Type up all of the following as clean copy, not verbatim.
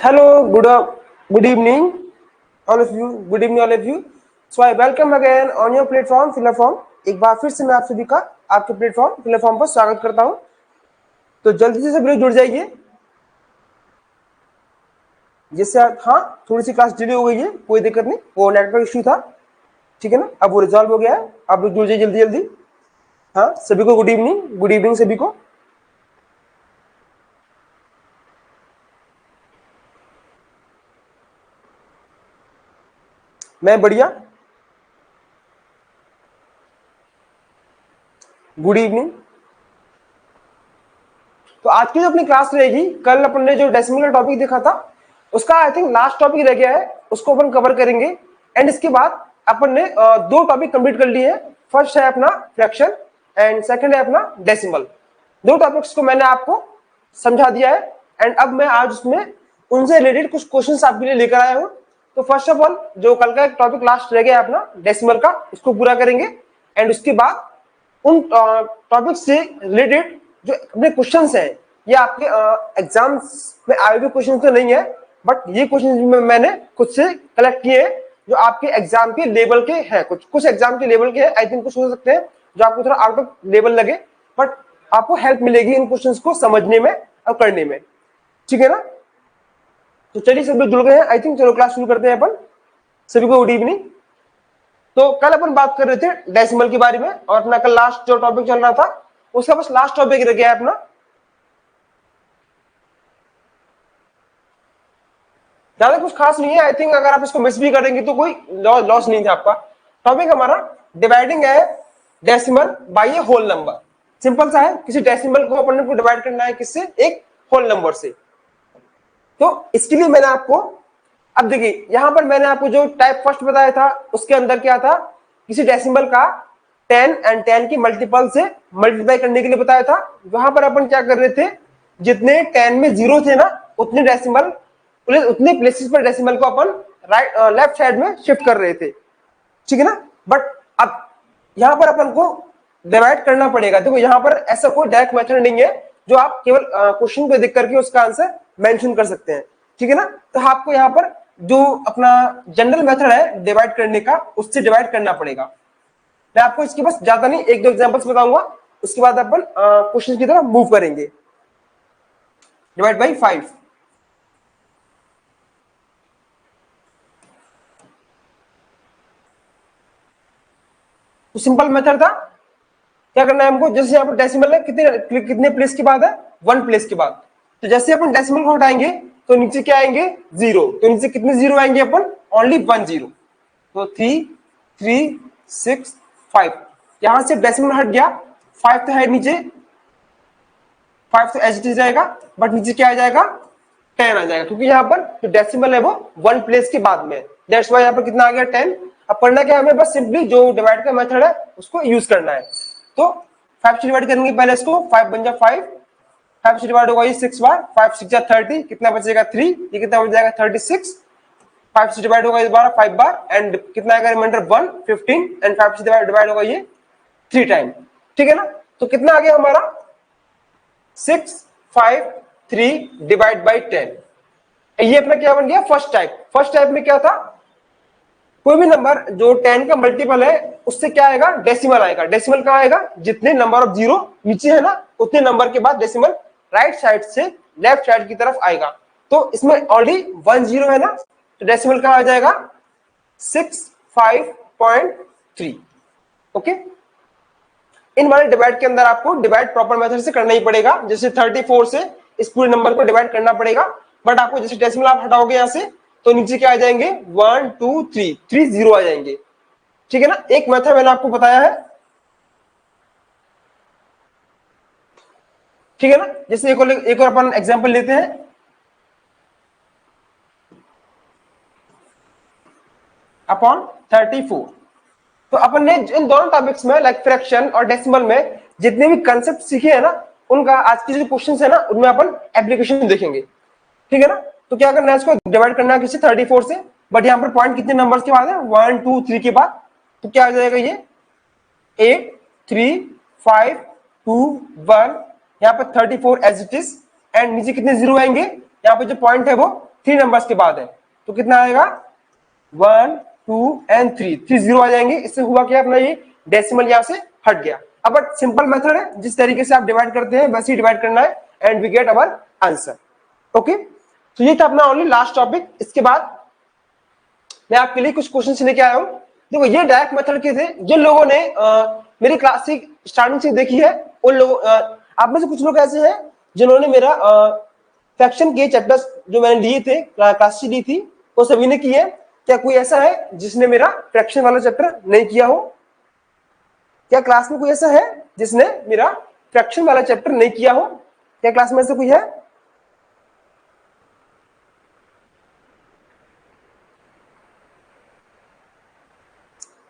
Hello, good evening, all of you. Good evening, all of you. So I welcome again on your platform Filaform. एक बार फिर से मैं आप सभी का आपके प्लेटफॉर्म फिलाफॉर्म पर स्वागत करता हूं। तो जल्दी से सभी लोग जुड़ जाइए। जिससे हाँ, थोड़ी सी क्लास डिले हो गई है, कोई दिक्कत नहीं, वो नेटवर्क इश्यू था, ठीक है ना। अब वो रिजॉल्व हो गया है, आप लोग जुड़ जाइए जल्दी जल्दी। हाँ, सभी को गुड इवनिंग सभी को। मैं बढ़िया, गुड इवनिंग। तो आज की जो अपनी क्लास रहेगी, कल अपन ने जो डेसिमल का टॉपिक देखा था उसका आई थिंक लास्ट टॉपिक रह गया है, उसको अपन कवर करेंगे। एंड इसके बाद अपन ने दो टॉपिक कंप्लीट कर लिए हैं। फर्स्ट है अपना फ्रैक्शन एंड सेकंड है अपना डेसिमल। दो टॉपिक्स को मैंने आपको समझा दिया है एंड अब मैं आज उसमें उनसे रिलेटेड कुछ क्वेश्चंस आपके लिए लेकर आया हूं। तो फर्स्ट ऑफ ऑल जो कल का एक टॉपिक लास्ट रह गया है अपना डेसिमल का, उसको पूरा करेंगे एंड उसके बाद उन टॉपिक से रिलेटेड जो अपने क्वेश्चंस हैं, ये आपके एग्जाम्स में आए हुए क्वेश्चन तो नहीं है, बट ये क्वेश्चन मैंने खुद से कलेक्ट किए हैं जो आपके एग्जाम के लेवल के हैं। कुछ एग्जाम के लेवल के हैं, आई थिंक कुछ हो सकते हैं जो आपको थोड़ा आउट ऑफ लेवल लगे, बट आपको हेल्प मिलेगी इन क्वेश्चंस को समझने में और करने में, ठीक है ना। तो चलिए सब लोग जुड़ गए हैं, आई थिंक चलो क्लास शुरू करते हैं अपन। सभी को गुड इवनिंग। तो कल अपन बात कर रहे थे डेसिमल के बारे में और अपना कल लास्ट जो टॉपिक चल रहा था उसका बस लास्ट टॉपिक रह गया है अपना। ज्यादा कुछ खास नहीं है, आई थिंक अगर आप इसको मिस भी करेंगे तो कोई लॉस नहीं था आपका। टॉपिक हमारा डिवाइडिंग है डेसिमल बाय ए होल नंबर। सिंपल सा है, किसी डेसिमल को अपन को डिवाइड करना है किससे, एक होल नंबर से। तो इसके लिए मैंने आपको, अब देखिए यहां पर मैंने आपको जो टाइप फर्स्ट बताया था उसके अंदर क्या था, किसी डेसिमल का 10 एंड 10 की मल्टीपल से मल्टीप्लाई करने के लिए बताया था। वहां पर अपन क्या कर रहे थे, जितने 10 में जीरो थे ना उतने डेसिमल उतने प्लेसेस पर डेसिमल को अपन राइट लेफ्ट साइड में शिफ्ट कर रहे थे, ठीक है ना। बट अब यहां पर अपन को डिवाइड करना पड़ेगा। देखो यहां पर ऐसा कोई डायरेक्ट मेथड नहीं है जो आप केवल क्वेश्चन को देख करके उसका आंसर मेंशन कर सकते हैं, ठीक है ना। तो आपको यहाँ पर जो अपना जनरल मेथड है डिवाइड करने का, उससे डिवाइड करना पड़ेगा। मैं आपको इसके बस ज्यादा नहीं, एक दो एग्जांपल्स बताऊंगा, उसके बाद अपन क्वेश्चन की तरफ मूव करेंगे। डिवाइड बाई 5, तो सिंपल मेथड था। क्या करना है हमको, जैसे यहाँ पर डेसिमल है कितने प्लेस के बाद है, 1 प्लेस के बाद। तो जैसे अपन डेसिमल को हटाएंगे तो नीचे क्या आएंगे, 0। तो नीचे कितने जीरो आएंगे अपन, ओनली 1 0। तो 3 3 6 5, यहां से डेसिमल हट गया, 5 तो है नीचे, 5 तो एच जाएगा, बट नीचे क्या आ जाएगा, 10 आ जाएगा, क्योंकि यहाँ पर जो डेसिमल है वो 1 प्लेस के बाद में। दैट्स वाई यहाँ पर कितना आ गया, 10। अब करना क्या हमें, बस सिंपली जो डिवाइड का मेथड है उसको यूज करना है। तो 5 से डिवाइड करेंगे पहले इसको, 5 बन जाए 5, 5 से डिवाइड होगा ये 6 बार, 5 6 जा 30, कितना बचेगा 3, ये कितना बच जाएगा 36। 5 से डिवाइड होगा इस बार 5 बार एंड कितना आएगा रिमाइंडर 1 15 एंड 5 से डिवाइड होगा ये 3 टाइम, ठीक है ना। तो कितना आ गया हमारा 6 5 3 डिवाइड बाई 10। ये अपना क्या बन गया, फर्स्ट टाइप। फर्स्ट टाइप में क्या था, कोई भी नंबर जो 10 का मल्टीपल है उससे क्या आएगा, डेसिमल आएगा। डेसिमल कहां आएगा, जितने नंबर ऑफ जीरो नीचे है ना उतने नंबर के बाद डेसिमल राइट साइड से लेफ्ट साइड की तरफ आएगा। तो इसमें ऑलरेडी 1 0 है ना, तो डेसिमल कहां आ जाएगा 65.3। ओके, इन वाले डिवाइड के अंदर आपको डिवाइड प्रॉपर मेथड से करना ही पड़ेगा। जैसे 34 से इस पूरे नंबर को डिवाइड करना पड़ेगा, बट आपको जैसे डेसिमल आप हटाओगे यहां से तो नीचे क्या आ जाएंगे, 1 2 3 3 0 आ जाएंगे, ठीक है ना। एक मेथड मैंने आपको बताया है, ठीक है ना। जैसे एक और अपन एग्जांपल लेते हैं, अपॉन 34। तो अपन ने इन दोनों टॉपिक्स में लाइक फ्रैक्शन और डेसिमल में जितने भी कंसेप्ट सीखे हैं ना, उनका आज के जो क्वेश्चंस है ना उनमें अपन एप्लीकेशन देखेंगे, ठीक है ना। तो क्या करना है, इसको डिवाइड करना है किसी 34 से, बट यहाँ पर पॉइंट कितने नंबर्स के बाद है, 1 2 3 के बाद। तो क्या आ जाएगा ये 8 3 5 2 1, यहाँ पर 34 एज इट इज एंड नीचे कितने जीरो आएंगे, यहाँ पे जो पॉइंट है वो 3 नंबर्स के बाद है, तो कितना आएगा 1 2 एंड 3, 3 जीरो आ जाएंगे। इससे हुआ क्या अपना ये डेसिमल यहां से हट गया। अब बट सिंपल मेथड है, जिस तरीके से आप डिवाइड करते हैं वैसे ही डिवाइड करना है and we get our answer. Okay, तो ये था अपना ओनली लास्ट टॉपिक। इसके बाद मैं आपके लिए कुछ क्वेश्चन लेके आया हूं। देखो ये डायरेक्ट मेथड के थे। जिन लोगों ने मेरी क्लास की स्टार्टिंग से देखी है उन लोगों आप में से कुछ लोग ऐसे हैं जिन्होंने मेरा फ्रैक्शन के चैप्टर्स जो मैंने लिए थे, क्लास ली थी, वो सभी ने किए। क्या कोई ऐसा है जिसने मेरा फ्रैक्शन वाला चैप्टर नहीं किया हो? क्या क्लास में कोई ऐसा है जिसने मेरा फ्रैक्शन वाला चैप्टर नहीं किया हो? क्या क्लास में ऐसा कोई है?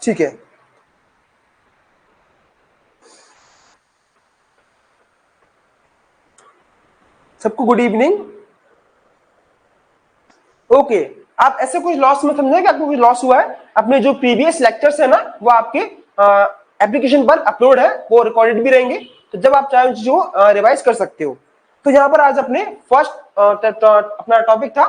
ठीक है, सबको गुड इवनिंग। ओके, आप ऐसे कुछ लॉस में समझे कि आपको कुछ लॉस हुआ है? अपने जो प्रीवियस लेक्चर्स है ना वो आपके एप्लीकेशन पर अपलोड है, वो रिकॉर्डेड भी रहेंगे, तो जब आप चाहे चीजों को रिवाइज कर सकते हो। तो यहाँ पर आज अपने फर्स्ट अपना टॉपिक था,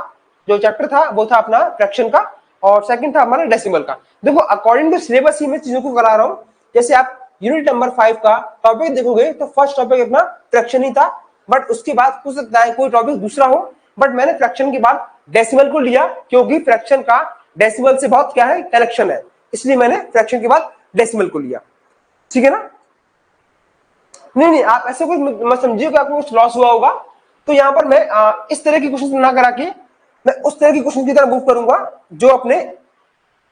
जो चैप्टर था वो था अपना फ्रैक्शन का, और सेकंड था हमारा डेसिमल का। देखो अकॉर्डिंग टू सिलेबस ही मैं चीजों को करा रहा हूँ। जैसे आप यूनिट नंबर 5 का टॉपिक देखोगे तो फर्स्ट टॉपिक अपना फ्रैक्शन ही था, बट उसके बाद हो सकता है कोई टॉपिक दूसरा हो, बट मैंने फ्रैक्शन के बाद डेसिमल को लिया क्योंकि फ्रैक्शन का डेसिमल से बहुत क्या है कनेक्शन है, इसलिए मैंने फ्रैक्शन के बाद डेसिमल को लिया। ठीक है ना? नहीं आप ऐसे कुछ मत समझिए कि आपको कुछ लॉस हुआ होगा। तो यहाँ पर मैं इस तरह की क्वेश्चन ना करा के मैं उस तरह की क्वेश्चन की तरह मूव करूंगा जो अपने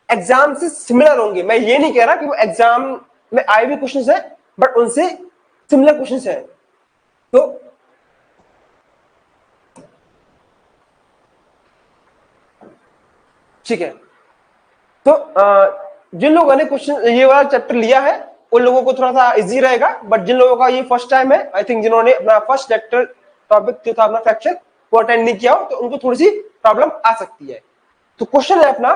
एग्जाम से सिमिलर होंगे। मैं ये नहीं कह रहा कि वो एग्जाम में आए भी क्वेश्चन है बट उनसे सिमिलर क्वेश्चन है। तो ठीक है, तो जिन लोगों ने क्वेश्चन ये वाला चैप्टर लिया है उन लोगों को थोड़ा सा इजी रहेगा, बट जिन लोगों का ये फर्स्ट टाइम है, आई थिंक जिन्होंने अपना फर्स्ट लेक्चर टॉपिक जो था अपना फ्रैक्शन वो अटेंड नहीं किया हो, तो उनको थोड़ी सी प्रॉब्लम आ सकती है। तो क्वेश्चन है अपना,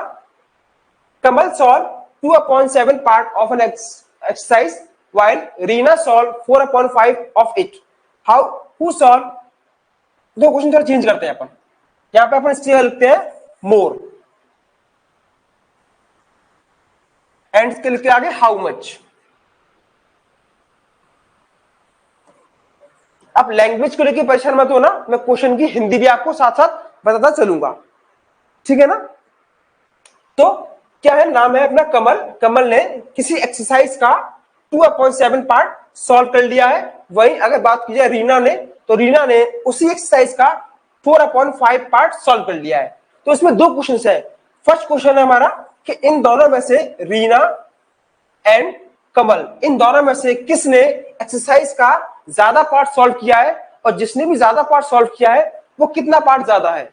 Kamal solve 2/7 part of an exercise while Reena solve 4/5 of it, how who solve. दो क्वेश्चन थोड़ा चेंज करते हैं अपन। यहाँ पे अपन इसलिए लिखते हैं मोर एंड इसके लिखते आगे हाउ मच। अब लैंग्वेज को लेकर परेशान मत हो ना, मैं क्वेश्चन की हिंदी भी आपको साथ साथ बताता चलूंगा। ठीक है ना? तो क्या है, नाम है अपना कमल। कमल ने किसी एक्सरसाइज का 2/7 पार्ट सॉल्व कर लिया है। वहीं अगर बात की जाए रीना ने, तो रीना ने उसी एक्सरसाइज का 4/5 पार्ट सॉल्व कर लिया है। तो इसमें दो क्वेश्चन है। फर्स्ट क्वेश्चन है हमारा कि इन दोनों में से रीना एंड कमल, इन दोनों में से किसने एक्सरसाइज का ज्यादा पार्ट सॉल्व किया है, और जिसने भी ज्यादा पार्ट सॉल्व किया है वो कितना पार्ट ज्यादा है।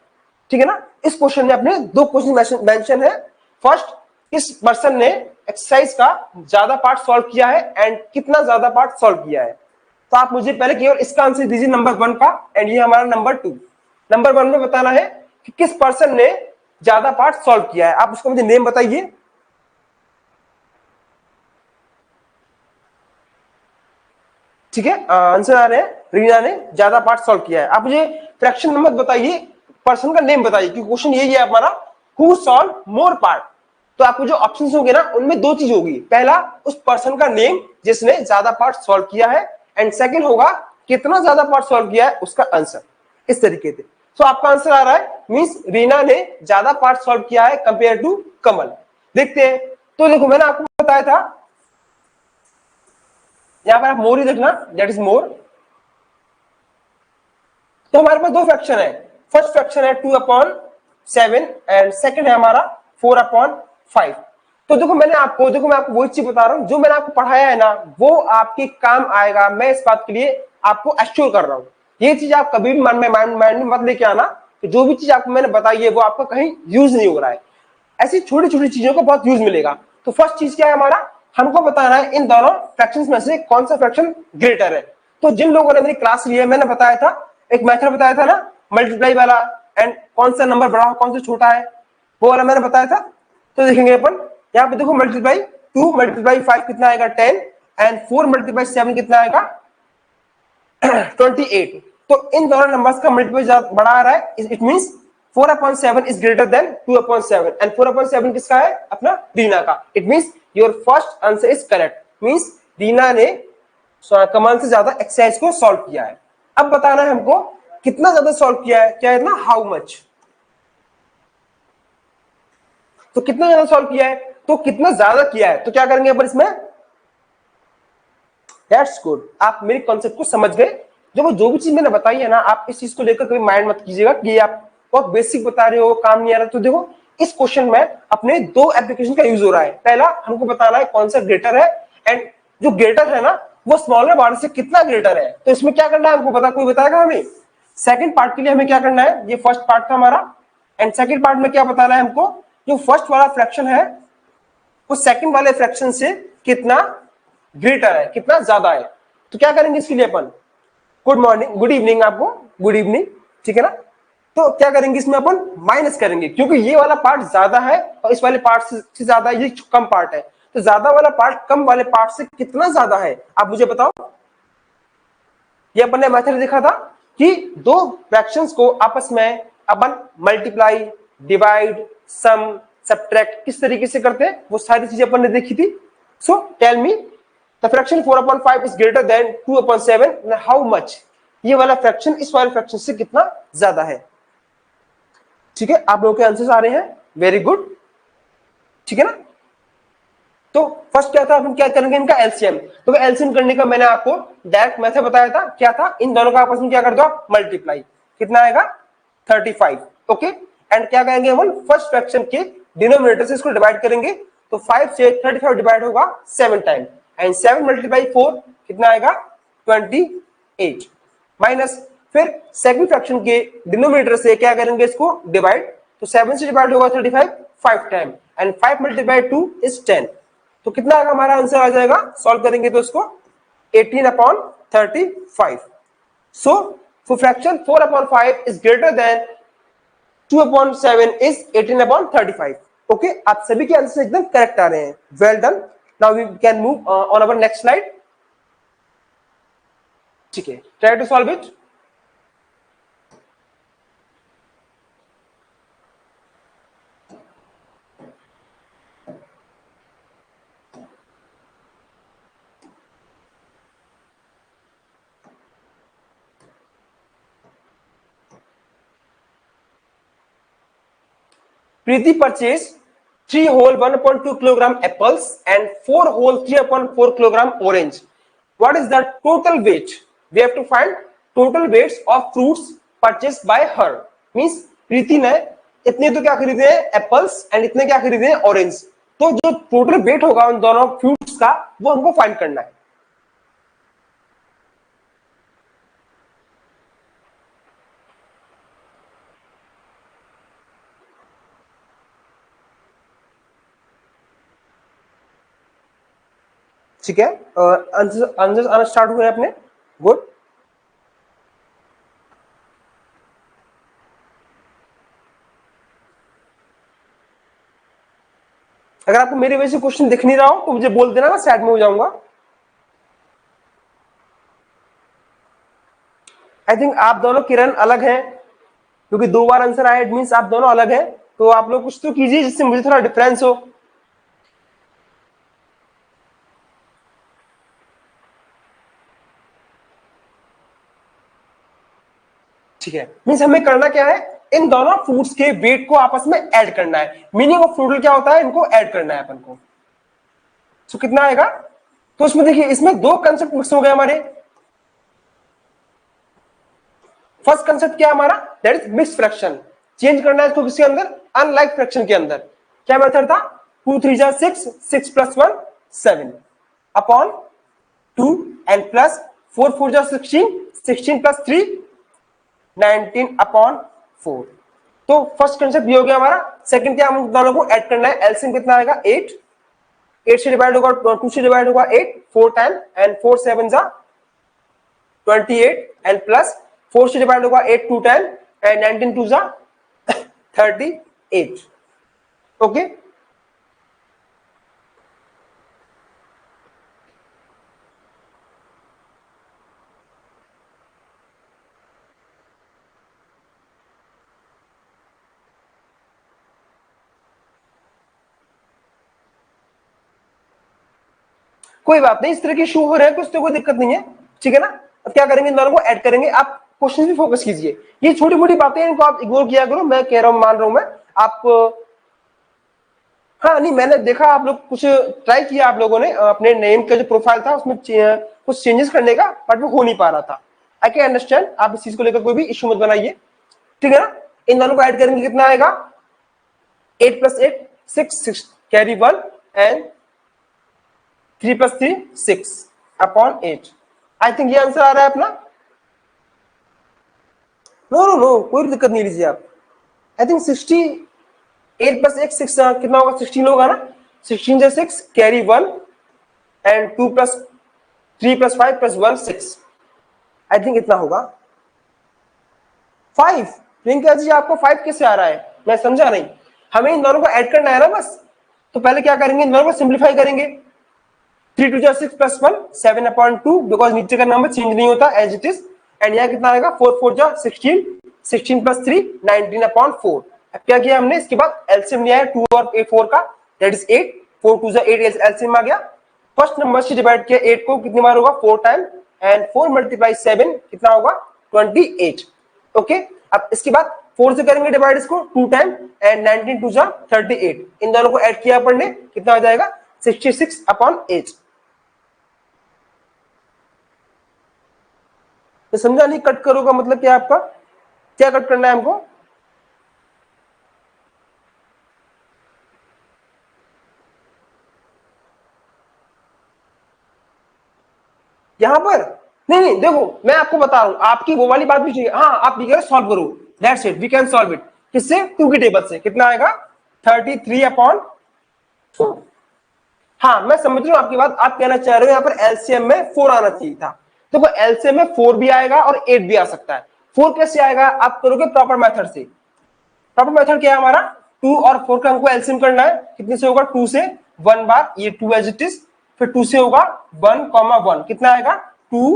ठीक है ना? इस क्वेश्चन में अपने दो क्वेश्चन मेंशन है। फर्स्ट, किस पर्सन ने एक्सरसाइज का ज्यादा पार्ट सॉल्व किया है एंड कितना ज्यादा पार्ट सॉल्व किया है। तो आप मुझे पहले केवल इसका आंसर दीजिए नंबर 1 का, एंड ये हमारा नंबर 2। नंबर 1 में बताना है कि किस पर्सन ने ज्यादा पार्ट सॉल्व किया है। आप उसको मुझे नेम बताइए। ठीक है, आंसर आ रहे हैं रीना ने ज्यादा पार्ट सॉल्व किया है। आप मुझे फ्रैक्शन नंबर बताइए, पर्सन का नेम बताइए, क्योंकि क्वेश्चन यही है हमारा, हु सॉल्व मोर पार्ट। तो आपको जो ऑप्शंस होंगे ना उनमें दो चीज होगी। पहला, उस पर्सन का नेम जिसने ज्यादा पार्ट सॉल्व किया है, एंड सेकंड होगा कितना ज्यादा पार्ट सॉल्व किया है उसका आंसर। इस तरीके से तो आपका आंसर आ रहा है मींस रीना ने ज्यादा पार्ट सॉल्व किया है कंपेयर टू कमल। देखते हैं। तो देखो मैंने आपको बताया था, यहां पर आप मोर ही देखना, दैट इज मोर। तो हमारे पास दो फ्रैक्शन है। फर्स्ट फ्रैक्शन है 2/7 एंड सेकंड है हमारा 4/5। तो देखो मैं आपको वही चीज बता रहा हूं जो मैंने आपको पढ़ाया है ना, वो आपके काम आएगा। मैं इस बात के लिए आपको एश्योर कर रहा हूं। ये चीज आप कभी भी माइंड में मत लेके आना कि जो भी चीज आपको मैंने बताई है वो आपका कहीं यूज नहीं हो रहा है। ऐसी छोटी छोटी चीजों का बहुत यूज मिलेगा। तो फर्स्ट चीज क्या है हमारा, हमको बताना है इन दोनों फ्रैक्शंस में से कौन सा फ्रैक्शन ग्रेटर है। तो जिन लोगों ने मेरी क्लास ली है, मैंने बताया था एक मेथड बताया था ना मल्टीप्लाई वाला, एंड कौन सा नंबर बड़ा कौन सा छोटा है वो वाला मैंने बताया था। तो देखेंगे अपन यहाँ पे, देखो मल्टीप्लाई 2 × 5 कितना आएगा 10, एंड 4 × 7 कितना आएगा 28। तो इन दोनों नंबर्स का मल्टीप्लाई बड़ा आ रहा है, it means 4/7 is greater than 2/7 and 4/7 किसका है? अपना रीना का। It means your first answer is correct. Means Reena ने कमाल से ज्यादा एक्सरसाइज को सॉल्व किया है। अब बताना है हमको कितना ज्यादा सॉल्व किया है, क्या है ना, हाउ मच। तो कितना ज्यादा सॉल्व किया है, तो कितना ज्यादा किया है, तो क्या करेंगे अपन इसमें? दैट्स गुड, आप मेरे कॉन्सेप्ट को समझ गए। जो भी चीज मैंने बताई है ना, आप इस चीज को लेकर कभी माइंड मत कीजिएगा कि ये आप बहुत बेसिक बता रहे हो, काम नहीं आ रहा। तो देखो इस क्वेश्चन में अपने दो एप्लीकेशन का यूज हो रहा है। पहला हमको बताना है कौन सा ग्रेटर है, एंड जो ग्रेटर है ना वो स्मॉलर पार्ट से कितना ग्रेटर है। तो इसमें क्या करना है हमको पता, कोई बताएगा हमें? सेकंड पार्ट के लिए हमें क्या करना है, ये फर्स्ट पार्ट था हमारा, एंड सेकंड पार्ट में क्या बताना है हमको, जो फर्स्ट वाला फ्रैक्शन है वो सेकंड वाले फ्रैक्शन से कितना ग्रेटर है, कितना ज्यादा है। तो क्या करेंगे इसके लिए अपन? गुड मॉर्निंग, गुड इवनिंग आपको, गुड इवनिंग, ठीक है ना। तो क्या करेंगे इसमें अपन? माइनस करेंगे, क्योंकि ये वाला पार्ट ज्यादा है और इस वाले पार्ट से ज्यादा ये कम पार्ट है। तो ज्यादा वाला पार्ट कम वाले पार्ट से कितना ज्यादा है, आप मुझे बताओ। ये अपन ने मेथड देखा था कि दो फ्रैक्शंस को आपस में अपन मल्टीप्लाई, डिवाइड, सम, सब्ट्रैक्ट किस तरीके से करते हैं, वो सारी चीजें अपन ने देखी थी। So tell me the fraction 4/5 is greater than 2/7, how much? ये वाला फ्रैक्शन इस वाले फ्रैक्शन से कितना ज्यादा है। ठीक है, आप लोगों के आंसर्स आ रहे हैं, वेरी गुड, ठीक है ना। तो फर्स्ट क्या था, अपन क्या करेंगे, इनका एलसीएम। तो एलसीएम करने का मैंने आपको डायरेक्ट मेथड बताया था, क्या था, इन दोनों का आपस में क्या कर दो आप, मल्टीप्लाई। कितना आएगा? 35। ओके, एंड क्या करेंगे अपन, फर्स्ट फ्रैक्शन के डिनोमिनेटर से इसको डिवाइड करेंगे। तो 5 से 35 डिवाइड होगा 7 टाइम, एंड 7 मल्टीप्लाई 4 कितना आएगा? 28 माइनस, फिर सेकंड फ्रैक्शन के डिनोमिनेटर से क्या करेंगे, इसको डिवाइड। तो 7 से डिवाइड होगा 35 5 टाइम, एंड 5 मल्टीप्लाई 2 इज 10। तो कितना आएगा हमारा आंसर आ जाएगा, सॉल्व करेंगे तो इसको 18/35। So fraction 4/5 is greater than 2/7 is 18/35। Okay, आप सभी के आंसर एकदम करेक्ट आ रहे हैं, well done. Now we can move on our next slide. ठीक है, try to solve it. Preeti purchased 3 whole 1.2 kilogram apples and 4 whole 3.4 kilogram orange. What is the total weight? We have to find total weights of fruits purchased by her. Means प्रीति ने इतने तो क्या खरीदे हैं, apples, and इतने क्या खरीदे हैं, ऑरेंज। तो जो टोटल वेट होगा उन दोनों फ्रूट्स का वो हमको फाइंड करना है। ठीक है, आंसर आना स्टार्ट हुए अपने, गुड। अगर आपको मेरे वजह से क्वेश्चन दिख नहीं रहा हो तो मुझे बोल देना, मैं साइड में हो जाऊंगा। आई थिंक आप दोनों किरण अलग हैं, क्योंकि 2 बार आंसर आया, इट मींस आप दोनों अलग हैं। तो आप लोग कुछ तो कीजिए जिससे मुझे थोड़ा डिफरेंस हो। ठीक है, मींस हमें करना क्या है, इन दोनों फ्रूट्स के वेट को आपस में ऐड करना है। मीनिंग ऑफ फ्रूट क्या होता है, इनको ऐड करना है अपन को। तो कितना आएगा, तो इसमें देखिए, इसमें दो कंसेप्ट मिक्स हो गए हमारे। फर्स्ट कंसेप्ट क्या है हमारा, that is mix fraction. Change करना है इसको किसके अंदर, अनलाइक फ्रैक्शन के अंदर। क्या मेथड था, 2 3 जा 6, 6 + 1 7 अपॉन 2 एंड प्लस 4 4 जा 16, 16 + 3 19/4। तो फर्स्ट कंसेप्ट ये हो गया हमारा। सेकंड क्या, हम दोनों को ऐड करना है, एलसीएम कितना आएगा 8, 8 से डिवाइड होगा 2 से डिवाइड होगा 8 4 टाइम, एंड 4 7 जा 28, एंड प्लस 4 से डिवाइड होगा 8 2 10, एंड 19 2 जा 38। ओके, कोई बात नहीं, इस तरह के इशू हो रहे हैं कुछ तो कोई दिक्कत नहीं है, ठीक है ना। अब क्या करेंगे, इन दोनों को ऐड करेंगे। आप क्वेश्चन भी फोकस कीजिए, ये छोटी मोटी बातें हैं, इनको आप इग्नोर किया करो। मैं कह रहा हूं, मान रहा हूं मैं आप, हाँ नहीं, मैंने देखा आप लोग कुछ ट्राई किया, आप लोगों ने अपने नेम का जो प्रोफाइल था उसमें कुछ चेंजेस करने का, बट वो हो नहीं पा रहा था। आई कैन अंडरस्टैंड, आप इस चीज को लेकर कोई भी इशू मत बनाइए, ठीक है ना। इन दोनों को ऐड करेंगे, कितना आएगा, 8 + 8 6 carry 1 and 3 + 3 6 upon 8। I think ये आंसर आ रहा है अपना। नो नो नो, कोई दिक्कत नहीं लीजिए आप। आई थिंक 8 + 1 6 कितना होगा, 16 होगा ना। 16 से 6 कैरी 1 एंड 2 + 3 + 5 + 1 6। आई थिंक इतना होगा 5। प्रियंका जी आपको 5 कैसे आ रहा है, मैं समझा नहीं। हमें इन दोनों को ऐड करना है ना बस। तो पहले क्या करेंगे, इन दोनों को सिंप्लीफाई करेंगे। 3 × 2 = 6 + 1 7/2, बिकॉज नीचे का नंबर चेंज नहीं होता एज इट इज। एंड यहाँ कितना आएगा, 4 × 4 = 16 16 + 3 19/4। अब क्या किया हमने, इसके बाद एलसीएम लिया है 2 और 4 का, दैट इज 8। 4 × 2 = 8 एलसीएम आ गया। फर्स्ट नंबर से डिवाइड किया 8 को, कितनी बार होगा, 4 टाइम। एंड 4 × 7 कितना होगा, 28। ओके, अब इसके बाद 4 से करेंगे डिवाइड इसको 2 टाइम, एंड 19 × 2 = 38। इन दोनों को ऐड किया अपन ने, कितना हो जाएगा, 66/8। तो समझा नहीं, कट करो का मतलब क्या आपका, क्या कट करना है हमको, यहां पर। नहीं नहीं, देखो मैं आपको बता रहा हूं, आपकी वो वाली बात भी चाहिए। हाँ, आप ये सॉल्व करो, that's it, we can solve it. किससे, 2 की टेबल से। कितना आएगा, 33/4। हाँ मैं समझ रहा हूँ आपकी बात, आप कहना चाह रहे हो यहाँ पर एलसीएम में 4 आना चाहिए था। देखो एलसीएम में 4 भी आएगा और 8 भी आ सकता है। 4 कैसे आएगा, आप करोगे प्रॉपर मेथड से। प्रॉपर मेथड क्या है हमारा, 2 और 4 का हमको एलसीएम करना है। कितने से होगा, 2 से 1 बार, ये 2 एज इट इज। फिर 2 से होगा 1, 1, कितना आएगा, 2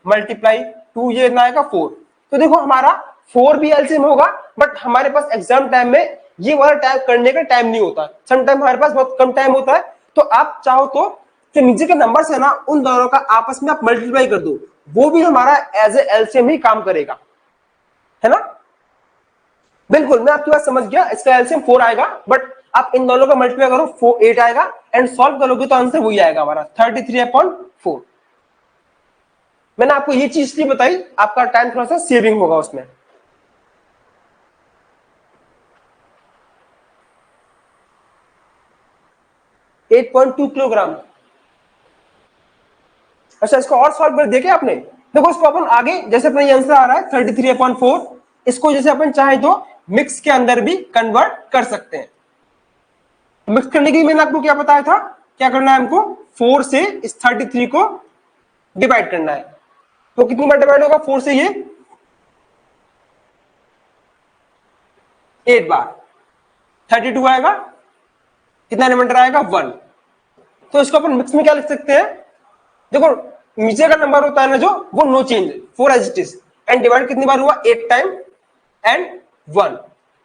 × 2, ये इतना आएगा 4। तो देखो हमारा 4 भी एलसीएम होगा, बट हमारे पास एग्जाम टाइम में ये वाला टाइप करने का टाइम नहीं होता। सम टाइम हमारे पास बहुत कम टाइम होता है। तो आप चाहो तो जो नीचे के नंबर्स है ना, उन दोनों का आपस में आप मल्टीप्लाई कर दो, वो भी हमारा एज ए एलसीएम ही काम करेगा, है ना। बिल्कुल, मैं आपकी बात समझ गया। इसका एलसीएम 4 आएगा, बट आप इन दोनों का मल्टीप्लाई करो, 8 आएगा, एंड सॉल्व करोगे तो आंसर वही आएगा हमारा, 33/4। मैंने आपको ये चीज नहीं बताई, आपका टाइम थोड़ा सा सेविंग होगा उसमें। At 8.2 kilogram. अच्छा, इसको और सॉल्व कर दिया क्या आपने। देखो इसको अपन आगे, जैसे अपना ये आंसर आ रहा है 33/4, इसको जैसे अपन चाहे तो मिक्स के अंदर भी कन्वर्ट कर सकते हैं। मिक्स करने के लिए मैंने आपको क्या बताया था, क्या करना है हमको, 4 से इस 33 को डिवाइड करना है। तो कितनी बार डिवाइड होगा 4 से, ये 8 बार, 32 आएगा, कितना रिमाइंडर आएगा, 1। तो इसको अपन मिक्स में क्या लिख सकते हैं, देखो नीचे का नंबर होता है ना जो, वो no change, 4 as it is, and divide कितनी बार हुआ, 8 टाइम एंड 1।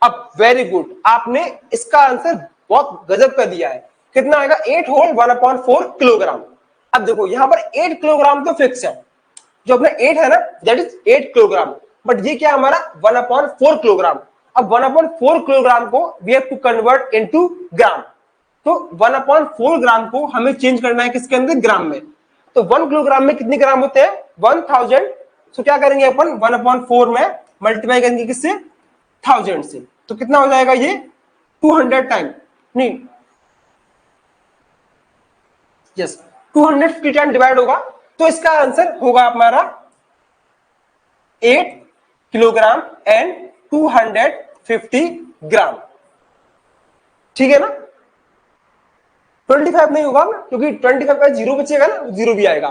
अब वेरी गुड, आपने इसका आंसर बहुत गजब कर दिया है। कितना आएगा, 8 होल 1/4 किलोग्राम। अब देखो यहां पर 8 किलोग्राम तो फिक्स है, जो अपना 8 है ना, दैट इज 8 किलोग्राम। बट ये क्या हमारा 1/4 किलोग्राम। अब 1/4 किलोग्राम को we have to convert into gram. तो 1/4 ग्राम को हमें चेंज करना है किसके अंदर, ग्राम में। तो 1 किलोग्राम में कितने ग्राम होते हैं, 1000। तो क्या करेंगे अपन, 1/4 में मल्टीप्लाई करेंगे किससे, 1000 से। तो कितना हो जाएगा ये, 200 टाइम, नहीं यस 250 टाइम डिवाइड होगा। तो इसका आंसर होगा हमारा 8 किलोग्राम एंड 250 ग्राम, ठीक है ना। 25 नहीं होगा ना, क्योंकि 25 का 0 बचेगा ना, 0 भी आएगा।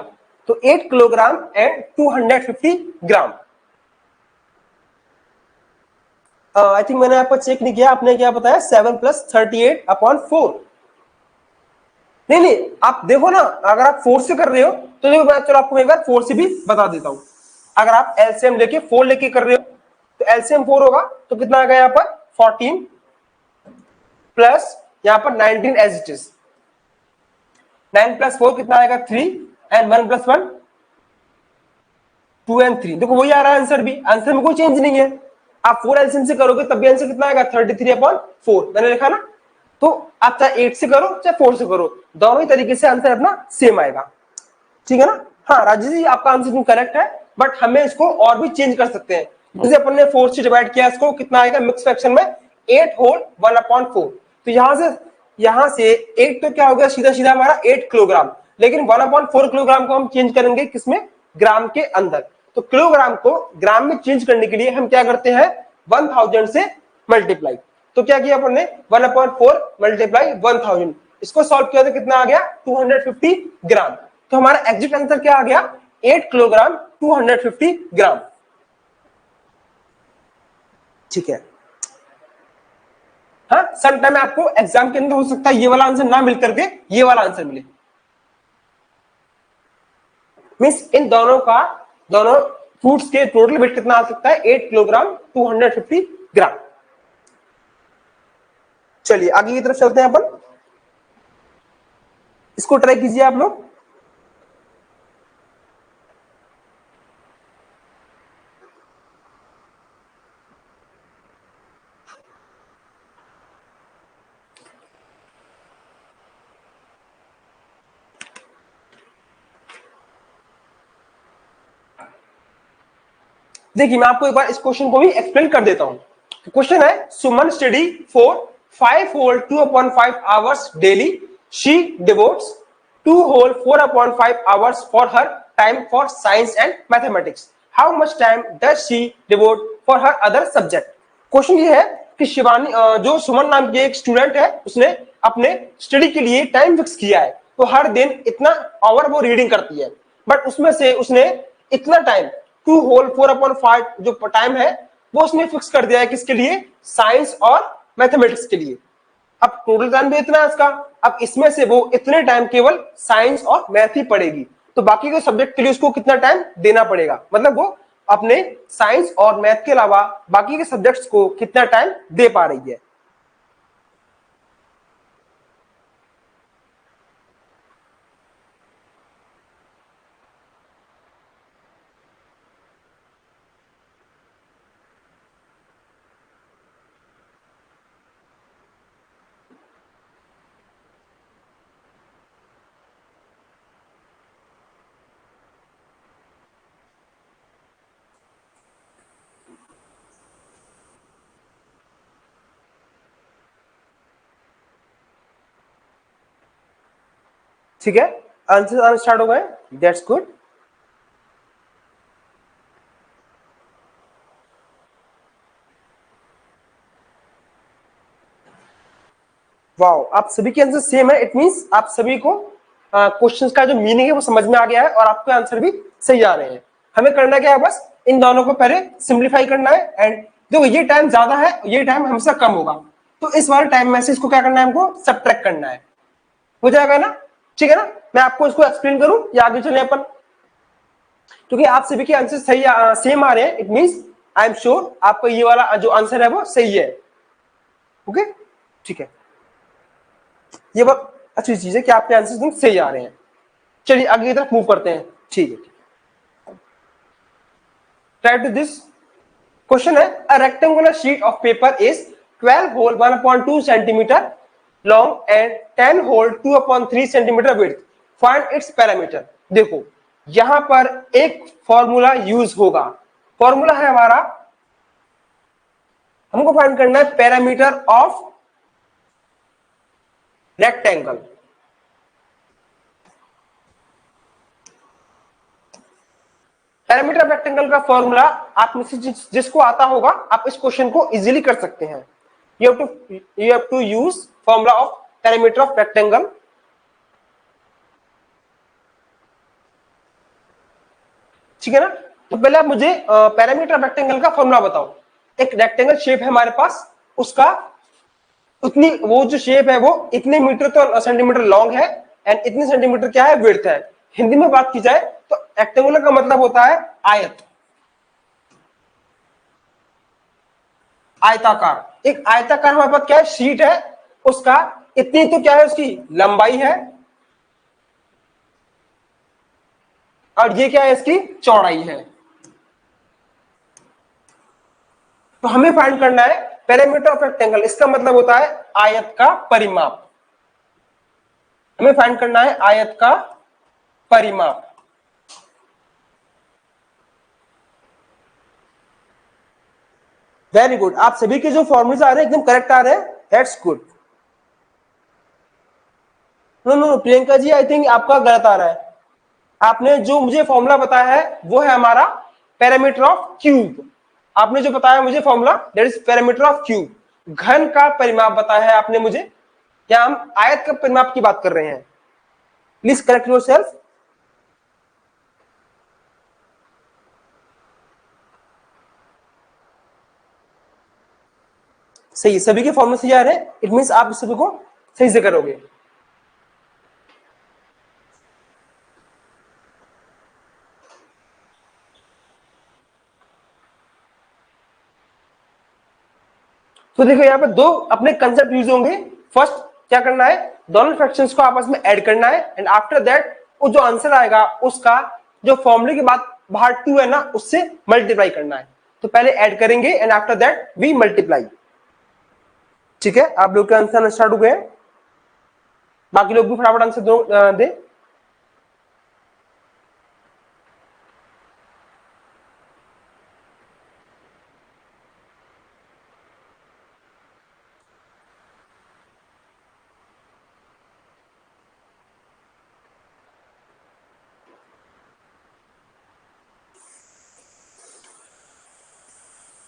तो 8 kilogram and 250 gram. I think मैंने आपको चेक नहीं किया, आपने क्या बताया, 7 + 38/4। नहीं नहीं, आप देखो ना, अगर आप 4 से कर रहे हो तो देखो, मैं चलो आपको एक बार 4 से भी बता देता हूं। अगर आप एलसीएम लेके 4 लेके कर रहे हो, तो एलसीएम 4 होगा, तो कितना आ गया यहाँ पर, 14 प्लस यहाँ पर 19 एज इट इज। 9 + 4 कितना आएगा 3 एंड 1 + 1 2 एंड 3। देखो वही आ रहा है आंसर भी, आंसर में कोई चेंज नहीं है। आप 4 एलसीएम से करोगे तब भी आंसर कितना आएगा 33/4 मैंने लिखा ना। तो आप चाहे 8 से करो चाहे 4 से करो, दोनों ही तरीके से आंसर अपना सेम आएगा, ठीक है ना। हाँ राजेश जी आपका आंसर करेक्ट है, बट हमें इसको और भी चेंज कर सकते हैं। जैसे अपन ने 4 से डिवाइड किया, इसको कितना आएगा मिक्स फ्रैक्शन में 8 होल 1/4। तो यहां से 8 तो क्या हो गया सीधा सीधा हमारा 8 किलोग्राम, लेकिन 1/4 किलोग्राम को हम चेंज करेंगे किसमें, ग्राम के अंदर। तो किलोग्राम को ग्राम में चेंज करने के लिए हम क्या करते हैं 1000 से मल्टीप्लाई। तो क्या किया अपन ने 1/4 मल्टीप्लाई 1000, इसको सॉल्व किया तो कितना आ गया 250 ग्राम। तो हमारा एग्जैक्ट आंसर क्या आ गया 8 किलोग्राम 250 ग्राम, ठीक है। हाँ सम टाइम आपको एग्जाम के अंदर हो सकता है ये वाला आंसर ना मिल करके ये वाला आंसर मिले, मीन्स इन दोनों फ्रूट्स के टोटल वेट कितना आ सकता है 8 किलोग्राम 250 ग्राम। चलिए आगे की तरफ चलते हैं अपन, इसको ट्राई कीजिए आप लोग। देखिए मैं आपको एक बार इस क्वेश्चन को भी एक्सप्लेन कर देता हूं। क्वेश्चन है Suman study for 5 whole 2/5 hours daily, she devotes 2 whole 4/5 hours for her time for science and mathematics, how much time does she devote for her other subject. Question ये है कि शिवानी जो सुमन नाम की एक स्टूडेंट है, उसने अपने स्टडी के लिए टाइम फिक्स किया है, तो हर दिन इतना आवर वो रीडिंग करती है, बट उसमें से उसने इतना टाइम 2 होल 4/5 जो टाइम है वो उसने फिक्स कर दिया है किसके लिए, साइंस और मैथमेटिक्स के लिए। अब टोटल टाइम भी इतना है इसका, अब इसमें से वो इतने टाइम केवल साइंस और मैथ ही पढ़ेगी, तो बाकी के सब्जेक्ट के लिए उसको कितना टाइम देना पड़ेगा, मतलब वो अपने साइंस और मैथ के अलावा बाकी के सब्जेक्ट्स को कितना टाइम दे पा रही है। ठीक है, आंसर आना स्टार्ट हो गए, दैट्स गुड। वाओ, आप सभी के आंसर सेम है, इट मींस आप सभी को क्वेश्चंस का जो मीनिंग है वो समझ में आ गया है और आपके आंसर भी सही आ रहे हैं। हमें करना क्या है, बस इन दोनों को पहले सिंप्लीफाई करना है। एंड देखो ये टाइम ज्यादा है, ये टाइम हमेशा कम होगा, तो इस वाले टाइम में से इसको क्या करना है, हमको सबट्रैक्ट करना है, हो जाएगा ना, ठीक है ना। मैं आपको इसको एक्सप्लेन करूं या आगे चले अपन, क्योंकि आप सभी के आंसर सही सेम आ रहे हैं, it means I am sure आपका ये वाला जो आंसर है वो सही है। ओके ठीक है, ये बहुत अच्छी चीज है कि आपके आंसर सही आ रहे हैं। चलिए आगे की तरफ मूव करते हैं, ठीक है। ट्राई टू दिस क्वेश्चन है, a rectangular sheet of paper is 12 whole 1/2 centimetre long and 10 whole 2/3 centimetre width, find its parameter. देखो यहां पर एक फॉर्मूला यूज होगा, फॉर्मूला है हमारा, हमको फाइंड करना है parameter of rectangle. Parameter of rectangle का फॉर्मूला आप में से जिसको आता होगा आप इस क्वेश्चन को इजीली कर सकते हैं। You have to use formula of parameter of rectangle. ठीक है ना, तो पहले आप मुझे पैरामीटर ऑफ रेक्टेंगल का फॉर्मूला बताओ। एक रेक्टेंगल शेप है हमारे पास, उसका उतनी वो जो शेप है वो इतने मीटर तो सेंटीमीटर लॉन्ग है एंड इतने सेंटीमीटर क्या है विड्थ है। हिंदी में बात की जाए तो रेक्टेंगुलर का मतलब होता है आयत, आयताकार। एक आयताकार हमारे पास क्या है, शीट है, उसका इतनी तो क्या है उसकी लंबाई है और ये क्या है, इसकी चौड़ाई है। तो हमें फाइंड करना है पेरीमीटर ऑफ रेक्टेंगल, इसका मतलब होता है आयत का परिमाप। हमें फाइंड करना है आयत का परिमाप। वेरी गुड, आप सभी के जो फॉर्मूले आ रहे हैं एकदम करेक्ट आ रहे हैं, that's good. No no Priyanka ji, I think आपका गलत आ रहा है। आपने जो मुझे फॉर्मूला बताया है वो है हमारा पेरीमीटर ऑफ क्यूब। आपने जो बताया मुझे formula, that is perimeter of cube. घन का परिमाप बताया है आपने मुझे, क्या हम आयत का परिमाप की बात कर रहे हैं? Please correct yourself. सही, सभी के फॉर्मूले सही आ रहे हैं, इट मींस आप सभी को सही से करोगे। तो देखो यहाँ पे दो अपने कंसेप्ट यूज होंगे। फर्स्ट क्या करना है, दोनों फ्रैक्शंस को आपस में ऐड करना है, एंड आफ्टर दैट वो जो आंसर आएगा उसका जो फॉर्मूले के बाद बाहर 2 है ना, उससे मल्टीप्लाई करना है। तो पहले ऐड करेंगे and after that we multiply. ठीक है, आप लोग के आंसर स्टार्ट हो गए, बाकी लोग भी फटाफट आंसर दे।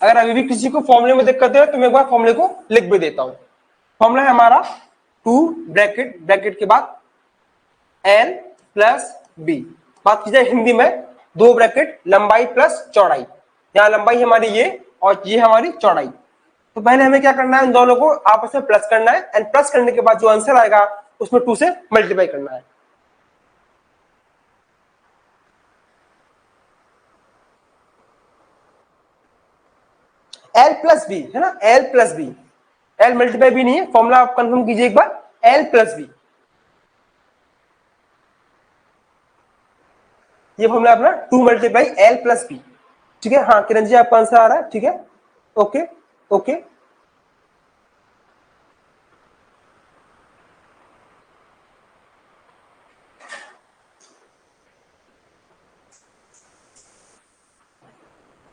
अगर अभी भी किसी को फॉर्मूले में दिक्कत है तो मैं एक बार फॉर्मूले को लिख भी देता हूं। फॉर्मूला है हमारा 2 ब्रैकेट, ब्रैकेट के बाद l प्लस b। बात की जाए हिंदी में, 2 ब्रैकेट लंबाई प्लस चौड़ाई। यहाँ लंबाई हमारी ये और ये हमारी चौड़ाई। तो पहले हमें क्या करना है, इन दोनों को आपस में प्लस करना है, एंड प्लस करने के बाद जो आंसर आएगा उसमें 2 से मल्टीप्लाई करना है। l प्लस बी है ना, l plus b, l multiply भी नहीं है, फॉर्मूला आप कंफर्म कीजिए एक बार, l प्लस बी, ये फॉर्मूला अपना 2 मल्टीप्लाई l प्लस बी। ठीक है, हाँ किरण जी आपका आंसर आ रहा है, ठीक है, okay okay.